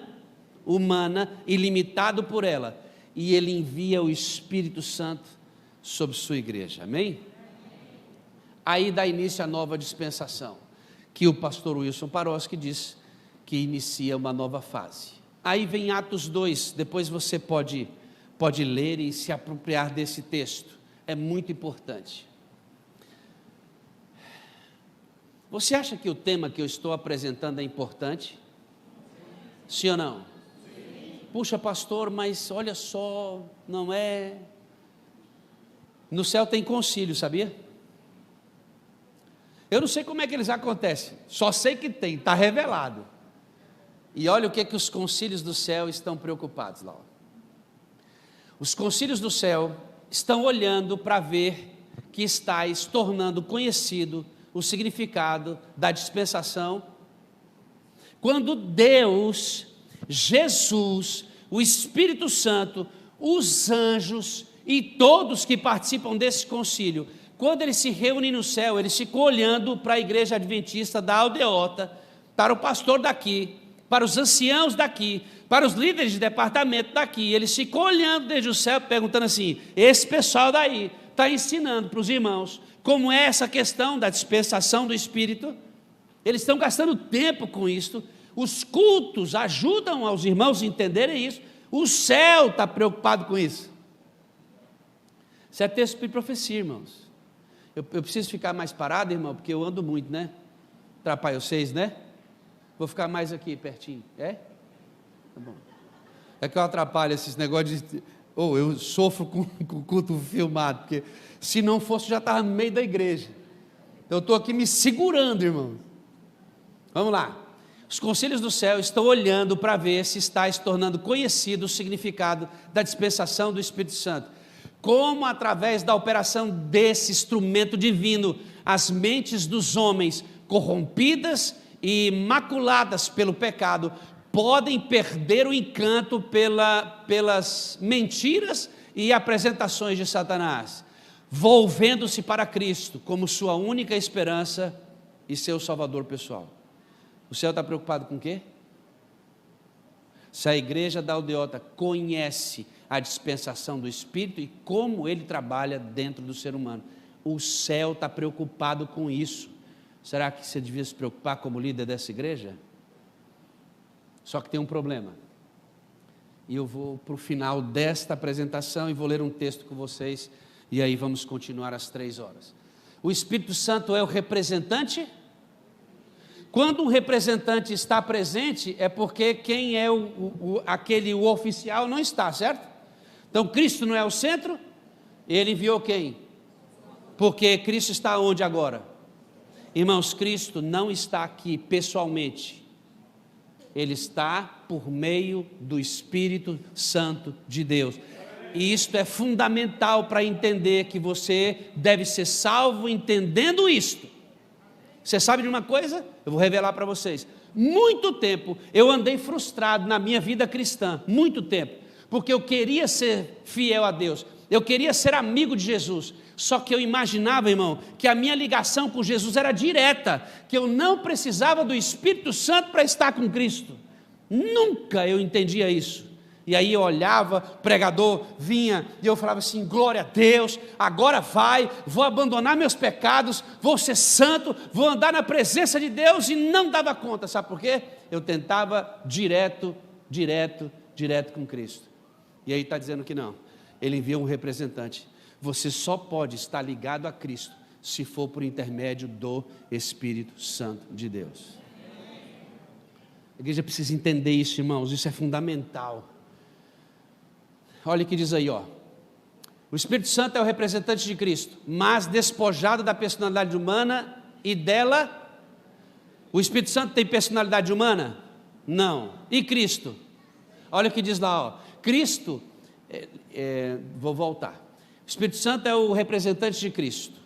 ilimitado por ela, e ele envia o Espírito Santo sobre sua igreja, amém? Aí dá início a nova dispensação, que o pastor Wilson Paroski diz que inicia uma nova fase. Aí vem Atos 2, depois você pode ler e se apropriar desse texto, é muito importante. Você acha que o tema que eu estou apresentando é importante? Sim ou não? Sim. Puxa, pastor, mas olha só, não é... No céu tem concílio, sabia? Eu não sei como é que eles acontecem, só sei que tem, está revelado. E olha o que os concílios do céu estão preocupados lá. Os concílios do céu estão olhando para ver que estáis tornando conhecido o significado da dispensação, quando Deus, Jesus, o Espírito Santo, os anjos e todos que participam desse concílio, quando eles se reúnem no céu, eles ficam olhando para a igreja adventista da Aldeota, para o pastor daqui, para os anciãos daqui, para os líderes de departamento daqui, eles ficam olhando desde o céu, perguntando assim, esse pessoal daí está ensinando para os irmãos como é essa questão da dispensação do Espírito. Eles estão gastando tempo com isso, os cultos ajudam aos irmãos a entenderem isso, o céu está preocupado com isso. Isso é texto de profecia, irmãos. Eu preciso ficar mais parado, irmão, porque eu ando muito, né? Atrapalho vocês, né? Vou ficar mais aqui, pertinho, é? Tá bom. É que eu atrapalho esses negócios de... eu sofro com o culto filmado, porque se não fosse, já estava no meio da igreja. Eu estou aqui me segurando, irmão. Vamos lá. Os concílios do céu estão olhando para ver se está se tornando conhecido o significado da dispensação do Espírito Santo. Como através da operação desse instrumento divino, as mentes dos homens corrompidas e maculadas pelo pecado podem perder o encanto pelas mentiras e apresentações de Satanás, volvendo-se para Cristo como sua única esperança e seu salvador pessoal. O céu está preocupado com o quê? Se a igreja da Aldeota conhece a dispensação do Espírito e como ele trabalha dentro do ser humano, o céu está preocupado com isso. Será que você devia se preocupar como líder dessa igreja? Só que tem um problema, e eu vou para o final desta apresentação e vou ler um texto com vocês, e aí vamos continuar às 3 horas. O Espírito Santo é o representante. Quando um representante está presente, é porque quem é o oficial não está, certo? Então Cristo não é o centro, ele enviou quem? Porque Cristo está onde agora? Irmãos, Cristo não está aqui pessoalmente, ele está por meio do Espírito Santo de Deus. E isto é fundamental para entender que você deve ser salvo entendendo isto. Você sabe de uma coisa? Eu vou revelar para vocês. Muito tempo eu andei frustrado na minha vida cristã, muito tempo, porque eu queria ser fiel a Deus, eu queria ser amigo de Jesus, só que eu imaginava, irmão, que a minha ligação com Jesus era direta, que eu não precisava do Espírito Santo para estar com Cristo. Nunca eu entendia isso. E aí eu olhava, pregador vinha, e eu falava assim, glória a Deus, agora vou abandonar meus pecados, vou ser santo, vou andar na presença de Deus, e não dava conta, sabe por quê? Eu tentava direto com Cristo. E aí está dizendo que não, ele envia um representante. Você só pode estar ligado a Cristo se for por intermédio do Espírito Santo de Deus. A igreja precisa entender isso, irmãos, isso é fundamental. Olha o que diz aí, ó. O Espírito Santo é o representante de Cristo, mas despojado da personalidade humana e dela. O Espírito Santo tem personalidade humana? Não. E Cristo? Olha o que diz lá, ó. Cristo, vou voltar. O Espírito Santo é o representante de Cristo,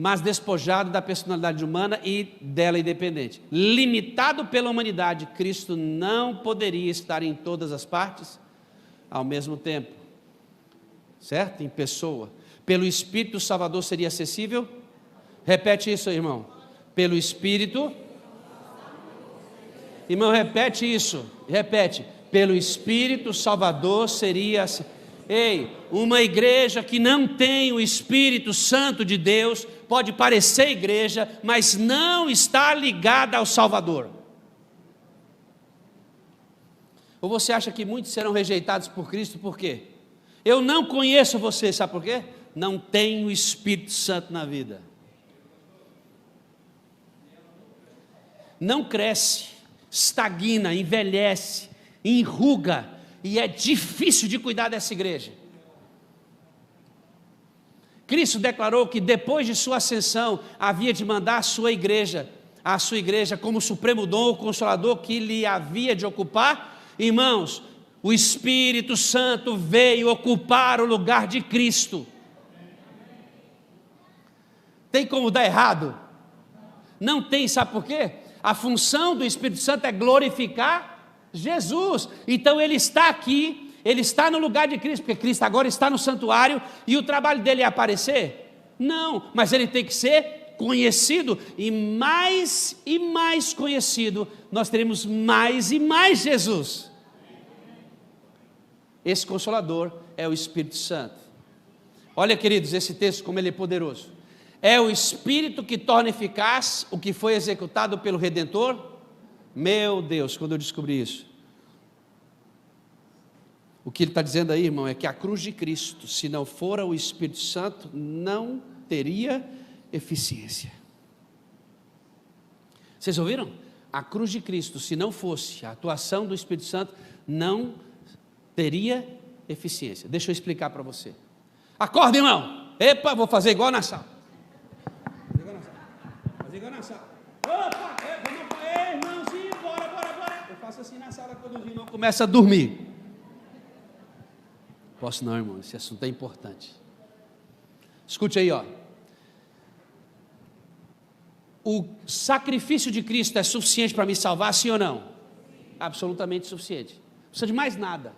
mas despojado da personalidade humana e dela independente. Limitado pela humanidade, Cristo não poderia estar em todas as partes ao mesmo tempo, certo? Em pessoa. Pelo Espírito, o Salvador seria acessível? Repete isso aí, irmão. Pelo Espírito. Irmão, repete isso. Repete. Pelo Espírito, o Salvador seria acessível. Ei, uma igreja que não tem o Espírito Santo de Deus pode parecer igreja, mas não está ligada ao Salvador. Ou você acha que muitos serão rejeitados por Cristo, por quê? Eu não conheço você, sabe por quê? Não tem o Espírito Santo na vida. Não cresce, estagna, envelhece, enruga, e é difícil de cuidar dessa igreja. Cristo declarou que depois de sua ascensão, havia de mandar a sua igreja como o supremo dom, o consolador que lhe havia de ocupar. Irmãos, o Espírito Santo veio ocupar o lugar de Cristo. Tem como dar errado? Não tem, sabe por quê? A função do Espírito Santo é glorificar Jesus. Então ele está aqui, ele está no lugar de Cristo, porque Cristo agora está no santuário, e o trabalho dele é aparecer? Não, mas ele tem que ser conhecido, e mais conhecido, nós teremos mais e mais Jesus. Esse Consolador é o Espírito Santo. Olha, queridos, esse texto como ele é poderoso. É o Espírito que torna eficaz o que foi executado pelo Redentor. Meu Deus, quando eu descobri isso, o que ele está dizendo aí, irmão, é que a cruz de Cristo, se não fora o Espírito Santo, não teria eficiência. Vocês ouviram? A cruz de Cristo, se não fosse a atuação do Espírito Santo, não teria eficiência. Deixa eu explicar para você. Acorda, irmão. Epa, vou fazer igual na sala. Fazer igual na sala. Opa, irmãozinho, bora. Eu faço assim na sala quando os irmãos começam a dormir. Posso não, irmão, esse assunto é importante. Escute aí, ó. O sacrifício de Cristo é suficiente para me salvar, sim ou não? Absolutamente suficiente. Não precisa de mais nada.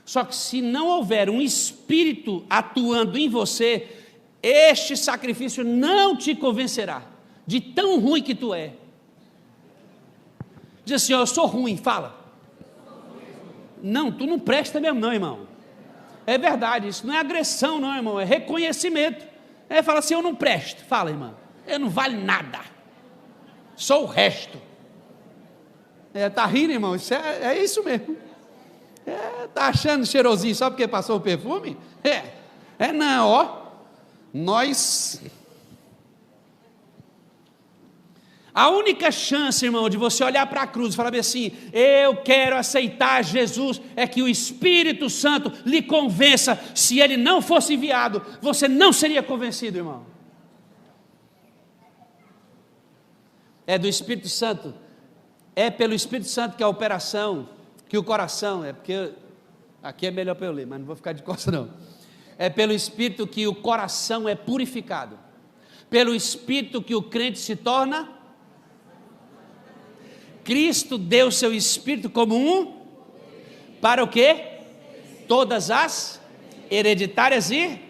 Só que se não houver um Espírito atuando em você, este sacrifício não te convencerá de tão ruim que tu é. Diz assim, ó, eu sou ruim, fala. Não, tu não presta mesmo não, irmão. É verdade, isso não é agressão não, irmão, é reconhecimento. Fala assim, eu não presto, fala, irmão, eu não vale nada, sou o resto. Tá rindo, irmão, isso é isso mesmo. Tá achando cheirosinho só porque passou o perfume? Não, ó, nós... A única chance, irmão, de você olhar para a cruz e falar assim, eu quero aceitar Jesus, é que o Espírito Santo lhe convença. Se ele não fosse enviado, você não seria convencido, irmão. É do Espírito Santo, é pelo Espírito Santo que a operação, que o coração, porque aqui é melhor para eu ler, mas não vou ficar de costas não. É pelo Espírito que o coração é purificado, pelo Espírito que o crente se torna. Cristo deu seu Espírito como para o quê? Todas as hereditárias e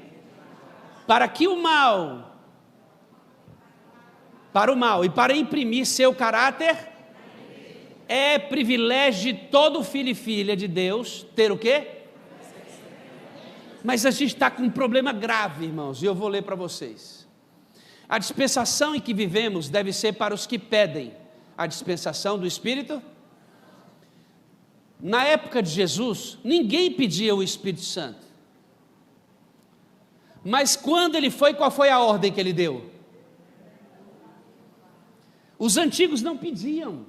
para que o mal, para o mal e para imprimir seu caráter, é privilégio de todo filho e filha de Deus ter o quê? Mas a gente está com um problema grave, irmãos, e eu vou ler para vocês. A dispensação em que vivemos deve ser para os que pedem a dispensação do Espírito. Na época de Jesus, ninguém pedia o Espírito Santo. Mas quando ele foi, qual foi a ordem que ele deu? Os antigos não pediam,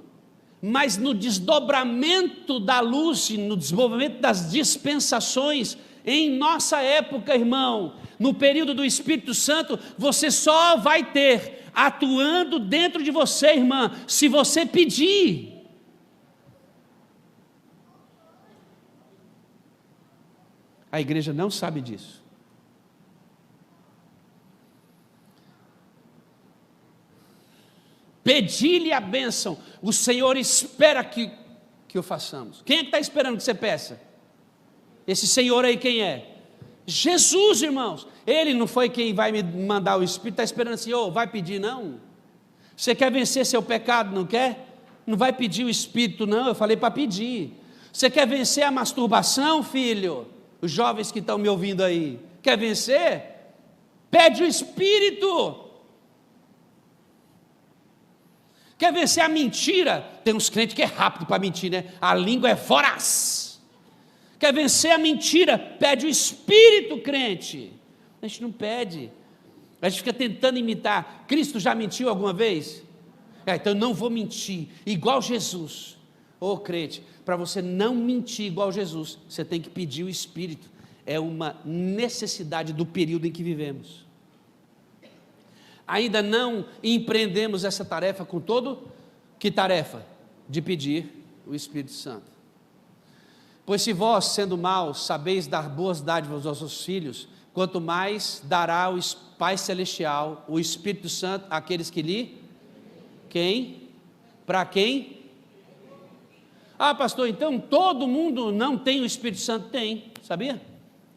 mas no desdobramento da luz, no desenvolvimento das dispensações, em nossa época, irmão, no período do Espírito Santo, você só vai ter atuando dentro de você, irmã, se você pedir. A igreja não sabe disso. Pedi-lhe a bênção. O Senhor espera que o façamos. Quem é que está esperando que você peça? Esse Senhor aí quem é? Jesus, irmãos. Ele não foi quem vai me mandar o Espírito, está esperando assim, vai pedir não? Você quer vencer seu pecado, não quer? Não vai pedir o Espírito não, eu falei para pedir. Você quer vencer a masturbação, filho? Os jovens que estão me ouvindo aí, quer vencer? Pede o Espírito. Quer vencer a mentira? Tem uns crentes que é rápido para mentir, né? A língua é voraz. Quer vencer a mentira? Pede o Espírito, crente. A gente não pede. A gente fica tentando imitar. Cristo já mentiu alguma vez? Então eu não vou mentir igual Jesus. Crente, para você não mentir igual Jesus, você tem que pedir o Espírito. É uma necessidade do período em que vivemos. Ainda não empreendemos essa tarefa com todo, que tarefa? De pedir o Espírito Santo. Pois se vós, sendo maus, sabeis dar boas dádivas aos vossos filhos, quanto mais dará o Pai Celestial, o Espírito Santo, àqueles que lhe... Quem? Para quem? Pastor, então todo mundo não tem o Espírito Santo? Tem, sabia?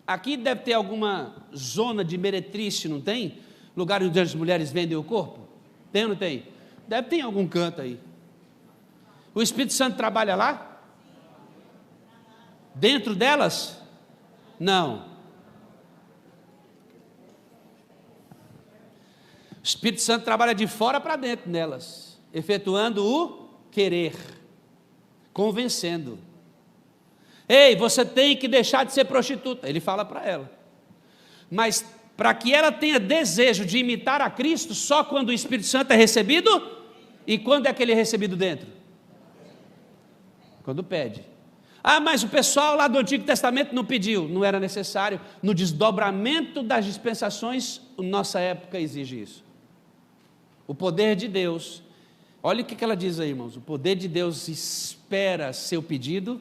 Aqui deve ter alguma zona de meretriz, não tem? Lugar onde as mulheres vendem o corpo? Tem ou não tem? Deve ter em algum canto aí. O Espírito Santo trabalha lá? Dentro delas? Não. O Espírito Santo trabalha de fora para dentro nelas, efetuando o querer, convencendo. Ei, você tem que deixar de ser prostituta. Ele fala para ela. Mas para que ela tenha desejo de imitar a Cristo, só quando o Espírito Santo é recebido. E quando é que ele é recebido dentro? Quando pede. Mas o pessoal lá do Antigo Testamento não pediu. Não era necessário. No desdobramento das dispensações, nossa época exige isso. O poder de Deus, olha o que ela diz aí, irmãos. O poder de Deus espera seu pedido.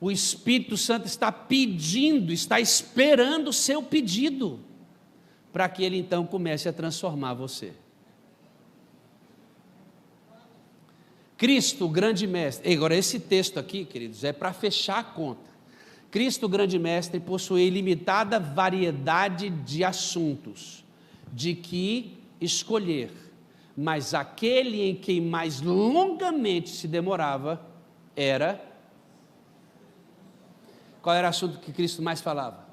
O Espírito Santo está pedindo, está esperando o seu pedido, para que ele então comece a transformar você. Cristo, o grande mestre. Agora esse texto aqui, queridos, é para fechar a conta. Cristo, o grande mestre, possui ilimitada variedade de assuntos, de que escolher, mas aquele em quem mais longamente se demorava era... Qual era o assunto que Cristo mais falava?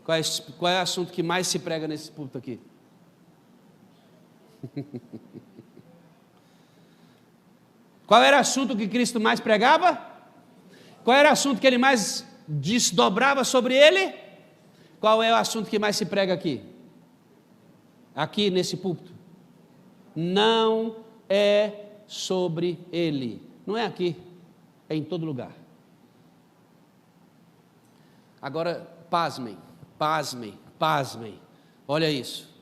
Qual é o assunto que mais se prega nesse púlpito aqui? Qual era o assunto que Cristo mais pregava? Qual era o assunto que ele mais desdobrava sobre ele? Qual é o assunto que mais se prega aqui? Aqui nesse púlpito? Não é sobre ele. Não é aqui, é em todo lugar. Agora, pasmem, olha isso.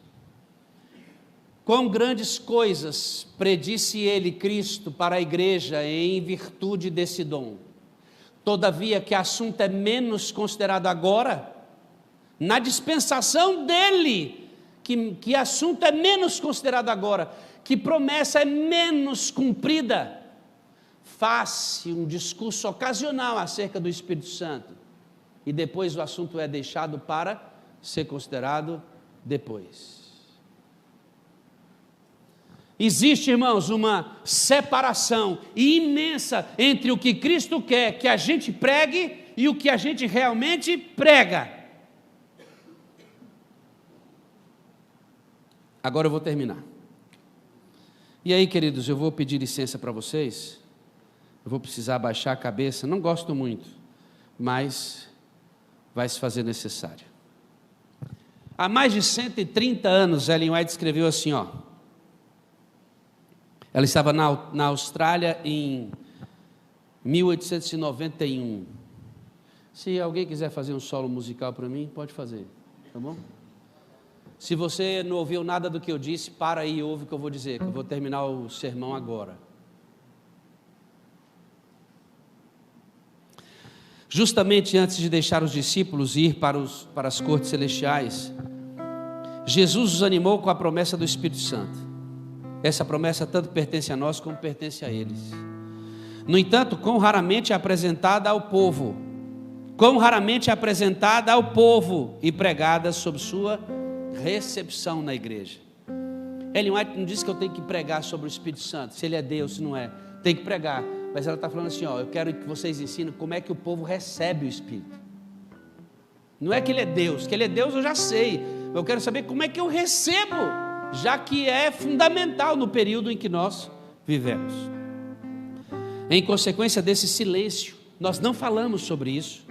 Quão grandes coisas predisse ele, Cristo, para a igreja em virtude desse dom. Todavia, que assunto é menos considerado agora, na dispensação dele, que assunto é menos considerado agora, que promessa é menos cumprida. Faz-se um discurso ocasional acerca do Espírito Santo. E depois o assunto é deixado para ser considerado depois. Existe, irmãos, uma separação imensa entre o que Cristo quer que a gente pregue e o que a gente realmente prega. Agora eu vou terminar. E aí, queridos, eu vou pedir licença para vocês. Eu vou precisar abaixar a cabeça. Não gosto muito, mas vai se fazer necessário. Há mais de 130 anos, Ellen White escreveu assim, ela estava na Austrália em 1891. Se alguém quiser fazer um solo musical para mim, pode fazer, tá bom? Se você não ouviu nada do que eu disse, para aí e ouve o que eu vou dizer, que eu vou terminar o sermão agora. Justamente antes de deixar os discípulos ir para as cortes celestiais, Jesus os animou com a promessa do Espírito Santo. Essa promessa tanto pertence a nós como pertence a eles. No entanto, quão raramente é apresentada ao povo, e pregada sob sua recepção na igreja. Ellen White não disse que eu tenho que pregar sobre o Espírito Santo, se ele é Deus, se não é, tem que pregar, mas ela está falando assim, eu quero que vocês ensinem como é que o povo recebe o Espírito. Não é que ele é Deus, que ele é Deus eu já sei, eu quero saber como é que eu recebo, já que é fundamental no período em que nós vivemos. Em consequência desse silêncio, nós não falamos sobre isso.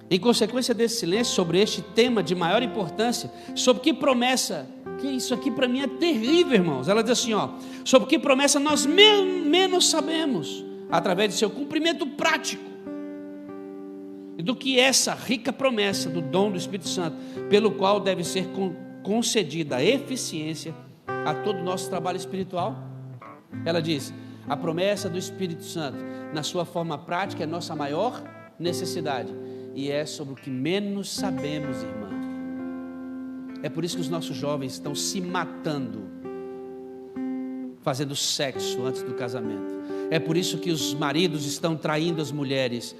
Em consequência desse silêncio sobre este tema de maior importância, sobre que promessa, que isso aqui para mim é terrível, irmãos. Ela diz assim, sobre que promessa nós menos sabemos, através de seu cumprimento prático, e do que essa rica promessa do dom do Espírito Santo, pelo qual deve ser concedida a eficiência a todo o nosso trabalho espiritual. Ela diz, a promessa do Espírito Santo, na sua forma prática, é nossa maior necessidade, e é sobre o que menos sabemos, irmã. É por isso que os nossos jovens estão se matando, fazendo sexo antes do casamento. É por isso que os maridos estão traindo as mulheres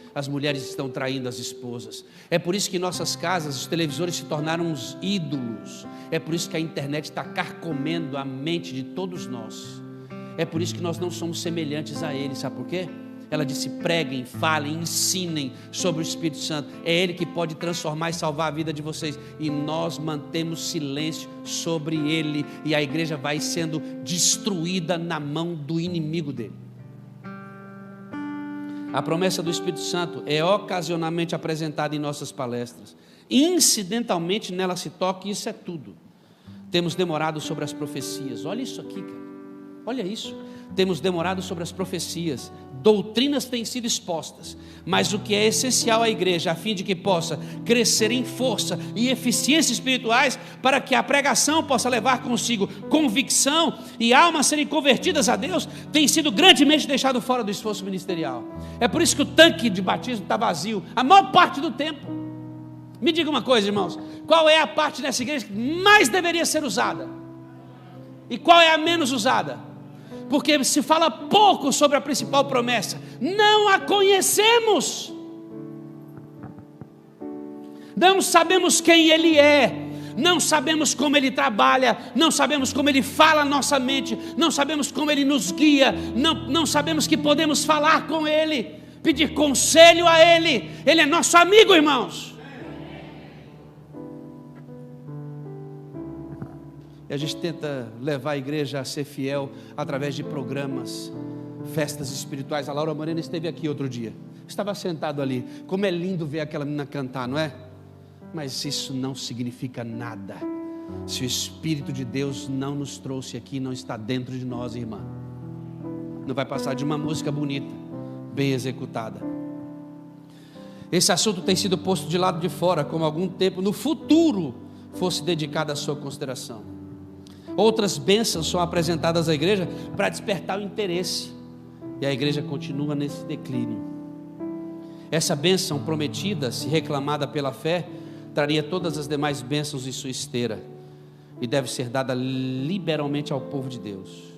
estão traindo as esposas. É por isso que em nossas casas os televisores se tornaram uns ídolos. É por isso que a internet está carcomendo a mente de todos nós. É por isso que nós não somos semelhantes a eles, sabe por quê? Ela disse, preguem, falem, ensinem sobre o Espírito Santo. É Ele que pode transformar e salvar a vida de vocês. E nós mantemos silêncio sobre Ele. E a igreja vai sendo destruída na mão do inimigo dele. A promessa do Espírito Santo é ocasionalmente apresentada em nossas palestras. Incidentalmente nela se toca, e isso é tudo. Temos demorado sobre as profecias. Olha isso aqui, cara. Olha isso. Temos demorado sobre as profecias, doutrinas têm sido expostas, mas o que é essencial à igreja, a fim de que possa crescer em força e eficiência espirituais, para que a pregação possa levar consigo convicção e almas serem convertidas a Deus, tem sido grandemente deixado fora do esforço ministerial. É por isso que o tanque de batismo está vazio, a maior parte do tempo. Me diga uma coisa, irmãos, qual é a parte dessa igreja que mais deveria ser usada? E qual é a menos usada? Porque se fala pouco sobre a principal promessa, não a conhecemos, não sabemos quem Ele é, não sabemos como Ele trabalha, não sabemos como Ele fala a nossa mente, não sabemos como Ele nos guia, não sabemos que podemos falar com Ele, pedir conselho a Ele. Ele é nosso amigo, irmãos. E a gente tenta levar a igreja a ser fiel através de programas, festas espirituais. A Laura Morena esteve aqui outro dia, estava sentado ali. Como é lindo ver aquela menina cantar, não é? Mas isso não significa nada se o Espírito de Deus não nos trouxe aqui, não está dentro de nós, irmã. Não vai passar de uma música bonita, bem executada. Esse assunto tem sido posto de lado de fora, como algum tempo no futuro fosse dedicado à sua consideração. Outras bênçãos são apresentadas à igreja para despertar o interesse, e a igreja continua nesse declínio. Essa bênção prometida, se reclamada pela fé, traria todas as demais bênçãos em sua esteira, e deve ser dada liberalmente ao povo de Deus.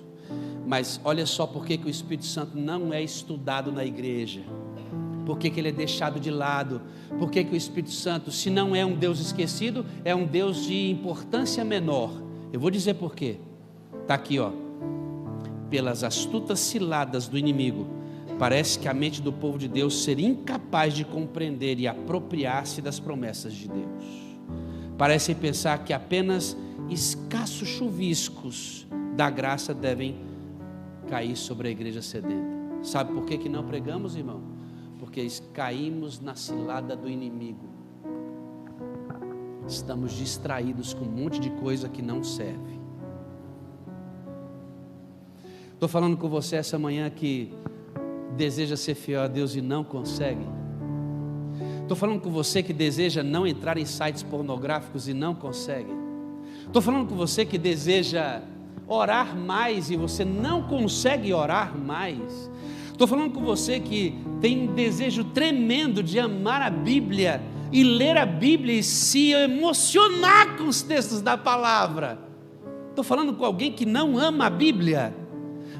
Mas olha só por que o Espírito Santo não é estudado na igreja, por que ele é deixado de lado, por que o Espírito Santo, se não é um Deus esquecido, é um Deus de importância menor. Eu vou dizer por quê. Está aqui, pelas astutas ciladas do inimigo, parece que a mente do povo de Deus seria incapaz de compreender e apropriar-se das promessas de Deus. Parecem pensar que apenas escassos chuviscos da graça devem cair sobre a igreja sedenta. Sabe por que não pregamos, irmão? Porque caímos na cilada do inimigo. Estamos distraídos com um monte de coisa que não serve. Estou falando com você essa manhã que deseja ser fiel a Deus e não consegue. Estou falando com você que deseja não entrar em sites pornográficos e não consegue. Estou falando com você que deseja orar mais e você não consegue orar mais. Estou falando com você que tem um desejo tremendo de amar a Bíblia e ler a Bíblia e se emocionar com os textos da palavra, Estou falando com alguém que não ama a Bíblia,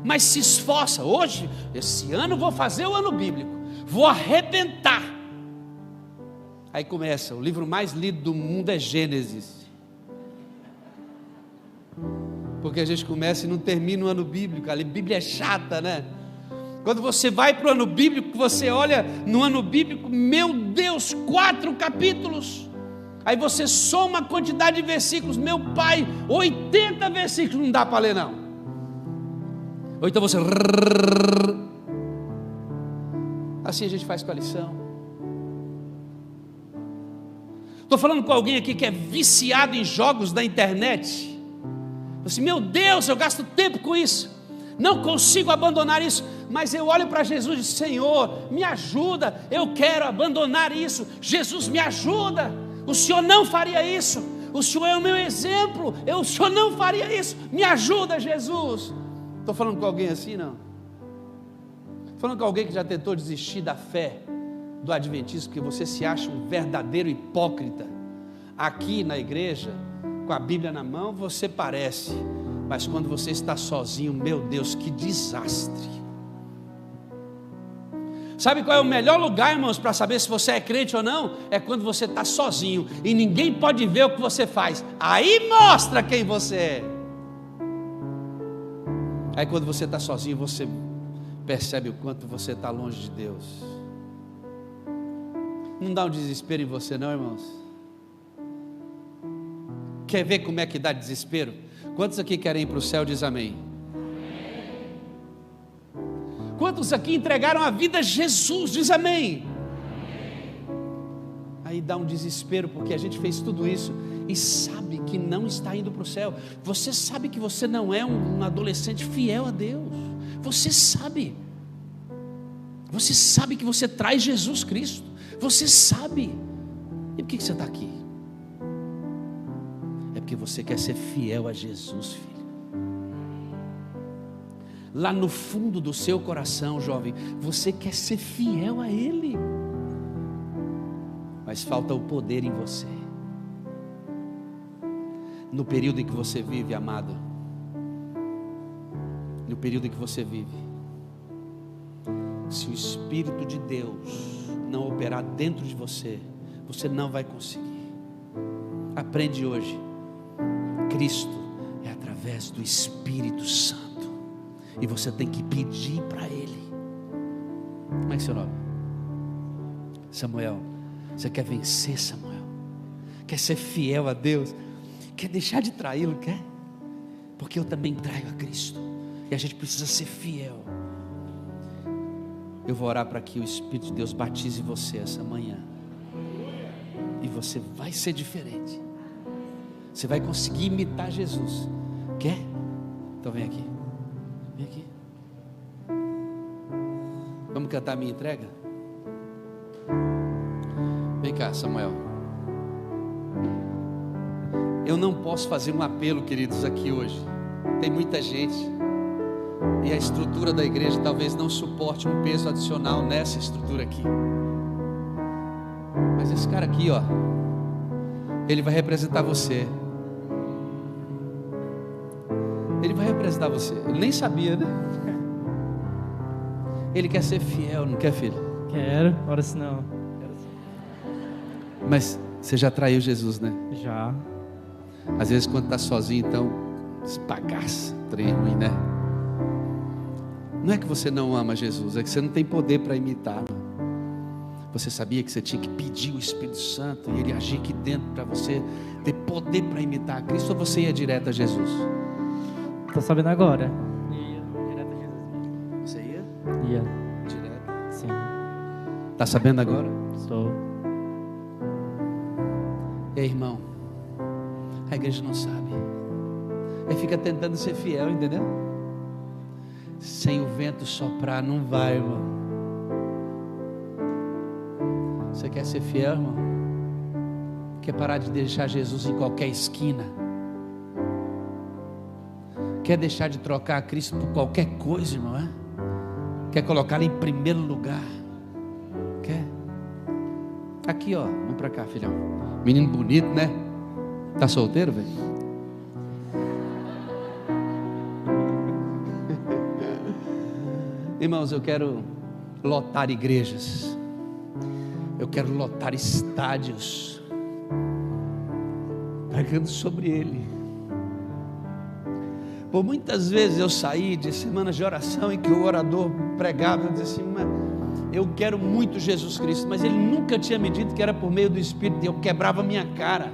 mas se esforça. Hoje, esse ano vou fazer o ano bíblico, vou arrebentar. Aí começa, o livro mais lido do mundo é Gênesis, porque a gente começa e não termina o ano bíblico. A Bíblia é chata, né? Quando você vai para o ano bíblico, você olha no ano bíblico, meu Deus, 4 capítulos. Aí você soma a quantidade de versículos, meu pai, 80 versículos, não dá para ler não. Ou então você... Assim a gente faz com a lição. Estou falando com alguém aqui que é viciado em jogos da internet. Assim, meu Deus, eu gasto tempo com isso, não consigo abandonar isso. Mas eu olho para Jesus e digo, Senhor, me ajuda, eu quero abandonar isso. Jesus, me ajuda. O Senhor não faria isso, o Senhor é o meu exemplo, o Senhor não faria isso, me ajuda, Jesus. Estou falando com alguém assim, não? Estou falando com alguém que já tentou desistir da fé do adventismo, porque você se acha um verdadeiro hipócrita. Aqui na igreja, com a Bíblia na mão, você parece, mas quando você está sozinho, meu Deus, que desastre. Sabe qual é o melhor lugar, irmãos, para saber se você é crente ou não? É quando você está sozinho e ninguém pode ver o que você faz. Aí mostra quem você é. Aí quando você está sozinho, você percebe o quanto você está longe de Deus. Não dá um desespero em você não, irmãos? Quer ver como é que dá desespero? Quantos aqui querem ir para o céu? Diz amém. Quantos aqui entregaram a vida a Jesus? Diz amém. Aí dá um desespero, porque a gente fez tudo isso e sabe que não está indo para o céu. Você sabe que você não é um adolescente fiel a Deus. Você sabe que você traz Jesus Cristo. Você sabe. E por que você está aqui? É porque você quer ser fiel a Jesus, filho. Lá no fundo do seu coração, jovem, você quer ser fiel a Ele, mas falta o poder em você. No período em que você vive, amado, no período em que você vive, se o Espírito de Deus não operar dentro de você, você não vai conseguir. Aprende hoje, Cristo é através do Espírito Santo. E você tem que pedir para Ele. Como é que é seu nome? Samuel. Você quer vencer, Samuel? Quer ser fiel a Deus? Quer deixar de traí-lo? Quer? Porque eu também traio a Cristo. E a gente precisa ser fiel. Eu vou orar para que o Espírito de Deus batize você essa manhã. E você vai ser diferente. Você vai conseguir imitar Jesus. Quer? Então vem aqui. Vem aqui. Vamos cantar a minha entrega? Vem cá, Samuel. Eu não posso fazer um apelo, queridos, aqui hoje. Tem muita gente. E a estrutura da igreja talvez não suporte um peso adicional nessa estrutura aqui. Mas esse cara aqui, ó, ele vai representar você. Ele vai representar você. Ele nem sabia, né? Ele quer ser fiel, não quer, filho? Quero, ora se não. Mas você já traiu Jesus, né? Já. Às vezes quando está sozinho, então esbagaça, trem ruim, né? Não é que você não ama Jesus, é que você não tem poder para imitá-lo. Você sabia que você tinha que pedir o Espírito Santo e Ele agir aqui dentro para você ter poder para imitar a Cristo, ou você ia direto a Jesus? Estou sabendo agora. Ia direto a Jesus. Você ia? Ia. Direto? Sim. Está sabendo agora? Estou. E aí, irmão, a igreja não sabe. Aí fica tentando ser fiel, entendeu? Sem o vento soprar, não vai, irmão. Você quer ser fiel, irmão? Quer parar de deixar Jesus em qualquer esquina? Quer deixar de trocar a Cristo por qualquer coisa, irmão? É? Quer colocá-lo em primeiro lugar? Quer? Aqui, ó, vem pra cá, filhão. Menino bonito, né? Tá solteiro, velho? Irmãos, eu quero lotar igrejas, eu quero lotar estádios, pregando sobre Ele. Por muitas vezes eu saí de semanas de oração em que o orador pregava e dizia assim: mas eu quero muito Jesus Cristo, mas ele nunca tinha me dito que era por meio do Espírito, e eu quebrava a minha cara.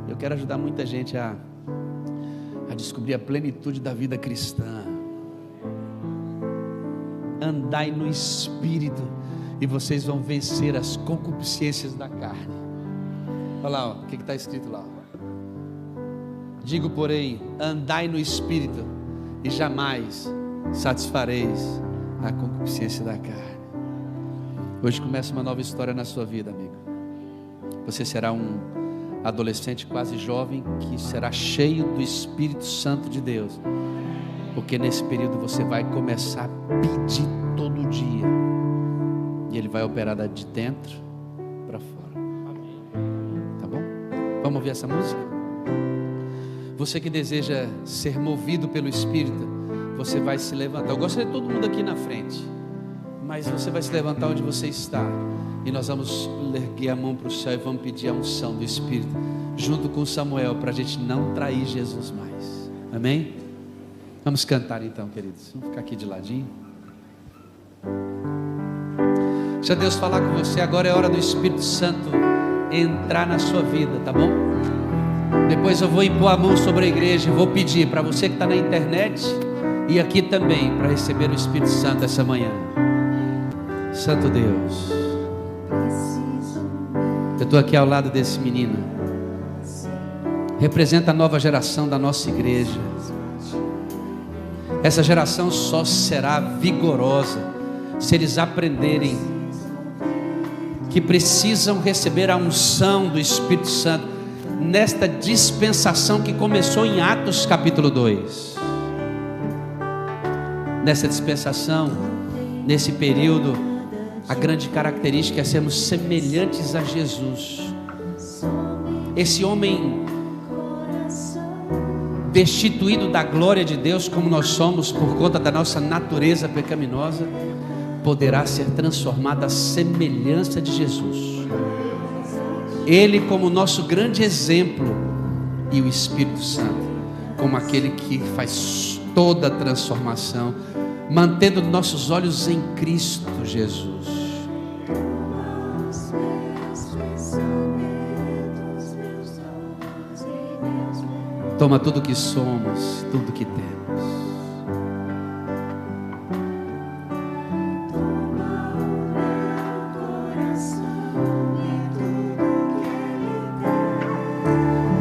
Eu quero ajudar muita gente a descobrir a plenitude da vida cristã. Andai no Espírito e vocês vão vencer as concupiscências da carne. Olha lá, o que está escrito lá? Digo, porém, andai no Espírito e jamais satisfareis a concupiscência da carne. Hoje começa uma nova história na sua vida, amigo. Você será um adolescente quase jovem que será cheio do Espírito Santo de Deus, porque nesse período você vai começar a pedir todo dia, e Ele vai operar de dentro para fora. Tá bom? Vamos ouvir essa música? Você que deseja ser movido pelo Espírito, você vai se levantar. Eu gostaria de todo mundo aqui na frente, mas você vai se levantar onde você está, e nós vamos erguer a mão para o céu e vamos pedir a unção do Espírito, junto com Samuel, para a gente não trair Jesus mais. Amém? Vamos cantar então, queridos. Vamos ficar aqui de ladinho. Deixa Deus falar com você. Agora é hora do Espírito Santo entrar na sua vida, tá bom? Depois eu vou impor a mão sobre a igreja e vou pedir para você que está na internet e aqui também, para receber o Espírito Santo essa manhã. Santo Deus, eu estou aqui ao lado desse menino, representa a nova geração da nossa igreja. Essa geração só será vigorosa se eles aprenderem que precisam receber a unção do Espírito Santo nesta dispensação que começou em Atos capítulo 2. Nessa dispensação, nesse período, a grande característica é sermos semelhantes a Jesus. Esse homem destituído da glória de Deus, como nós somos por conta da nossa natureza pecaminosa, poderá ser transformado à semelhança de Jesus. Ele como nosso grande exemplo, e o Espírito Santo como aquele que faz toda a transformação, mantendo nossos olhos em Cristo Jesus. Toma tudo que somos, tudo que temos.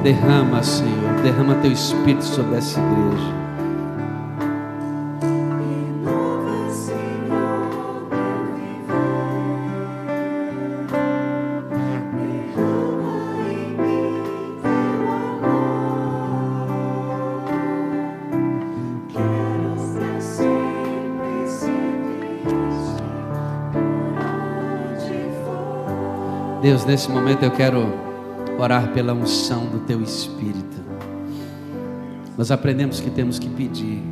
Derrama, Senhor, derrama teu Espírito sobre essa igreja. Deus, nesse momento eu quero orar pela unção do teu Espírito. Nós aprendemos que temos que pedir,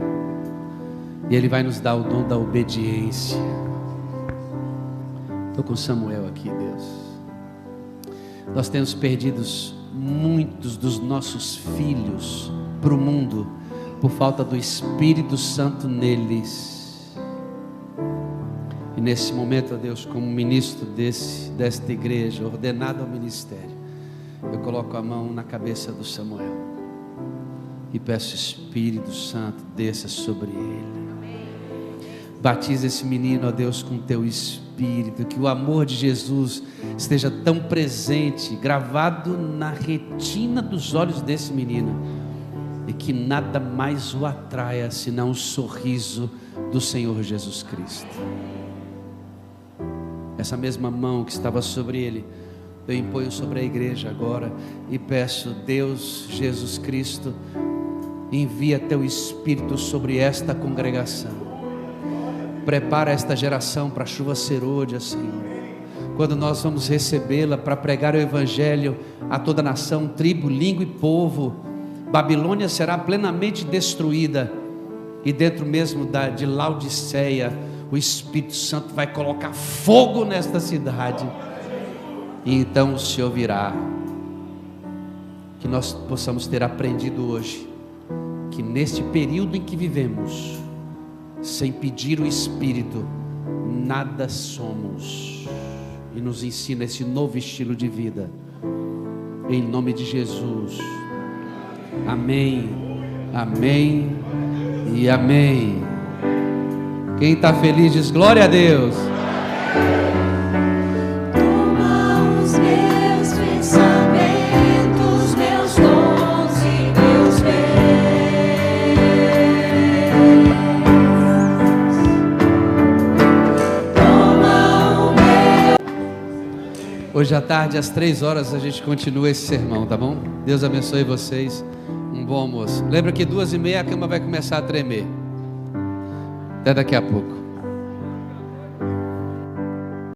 e Ele vai nos dar o dom da obediência. Estou com Samuel aqui, Deus. Nós temos perdido muitos dos nossos filhos para o mundo por falta do Espírito Santo neles. E nesse momento, ó Deus, como ministro desta igreja, ordenado ao ministério, eu coloco a mão na cabeça do Samuel e peço, Espírito Santo, desça sobre ele. Batiza esse menino, ó Deus, com teu Espírito, que o amor de Jesus esteja tão presente, gravado na retina dos olhos desse menino, e que nada mais o atraia senão o sorriso do Senhor Jesus Cristo. Essa mesma mão que estava sobre ele, eu imponho sobre a igreja agora e peço, Deus Jesus Cristo, envia teu Espírito sobre esta congregação. Prepara esta geração para a chuva serôdia, Senhor. Quando nós vamos recebê-la para pregar o Evangelho a toda nação, tribo, língua e povo, Babilônia será plenamente destruída E dentro mesmo de Laodiceia, o Espírito Santo vai colocar fogo nesta cidade. E então o Senhor virá. Que nós possamos ter aprendido hoje que neste período em que vivemos, sem pedir o Espírito, nada somos. E nos ensina esse novo estilo de vida. Em nome de Jesus. Amém, amém e amém. Quem está feliz diz glória a Deus. Toma os meus pensamentos, meus dons e meus bens. Toma o meu. Hoje à tarde, às 3h, a gente continua esse sermão, tá bom? Deus abençoe vocês. Um bom almoço. Lembra que 2h30 a cama vai começar a tremer. Até daqui a pouco.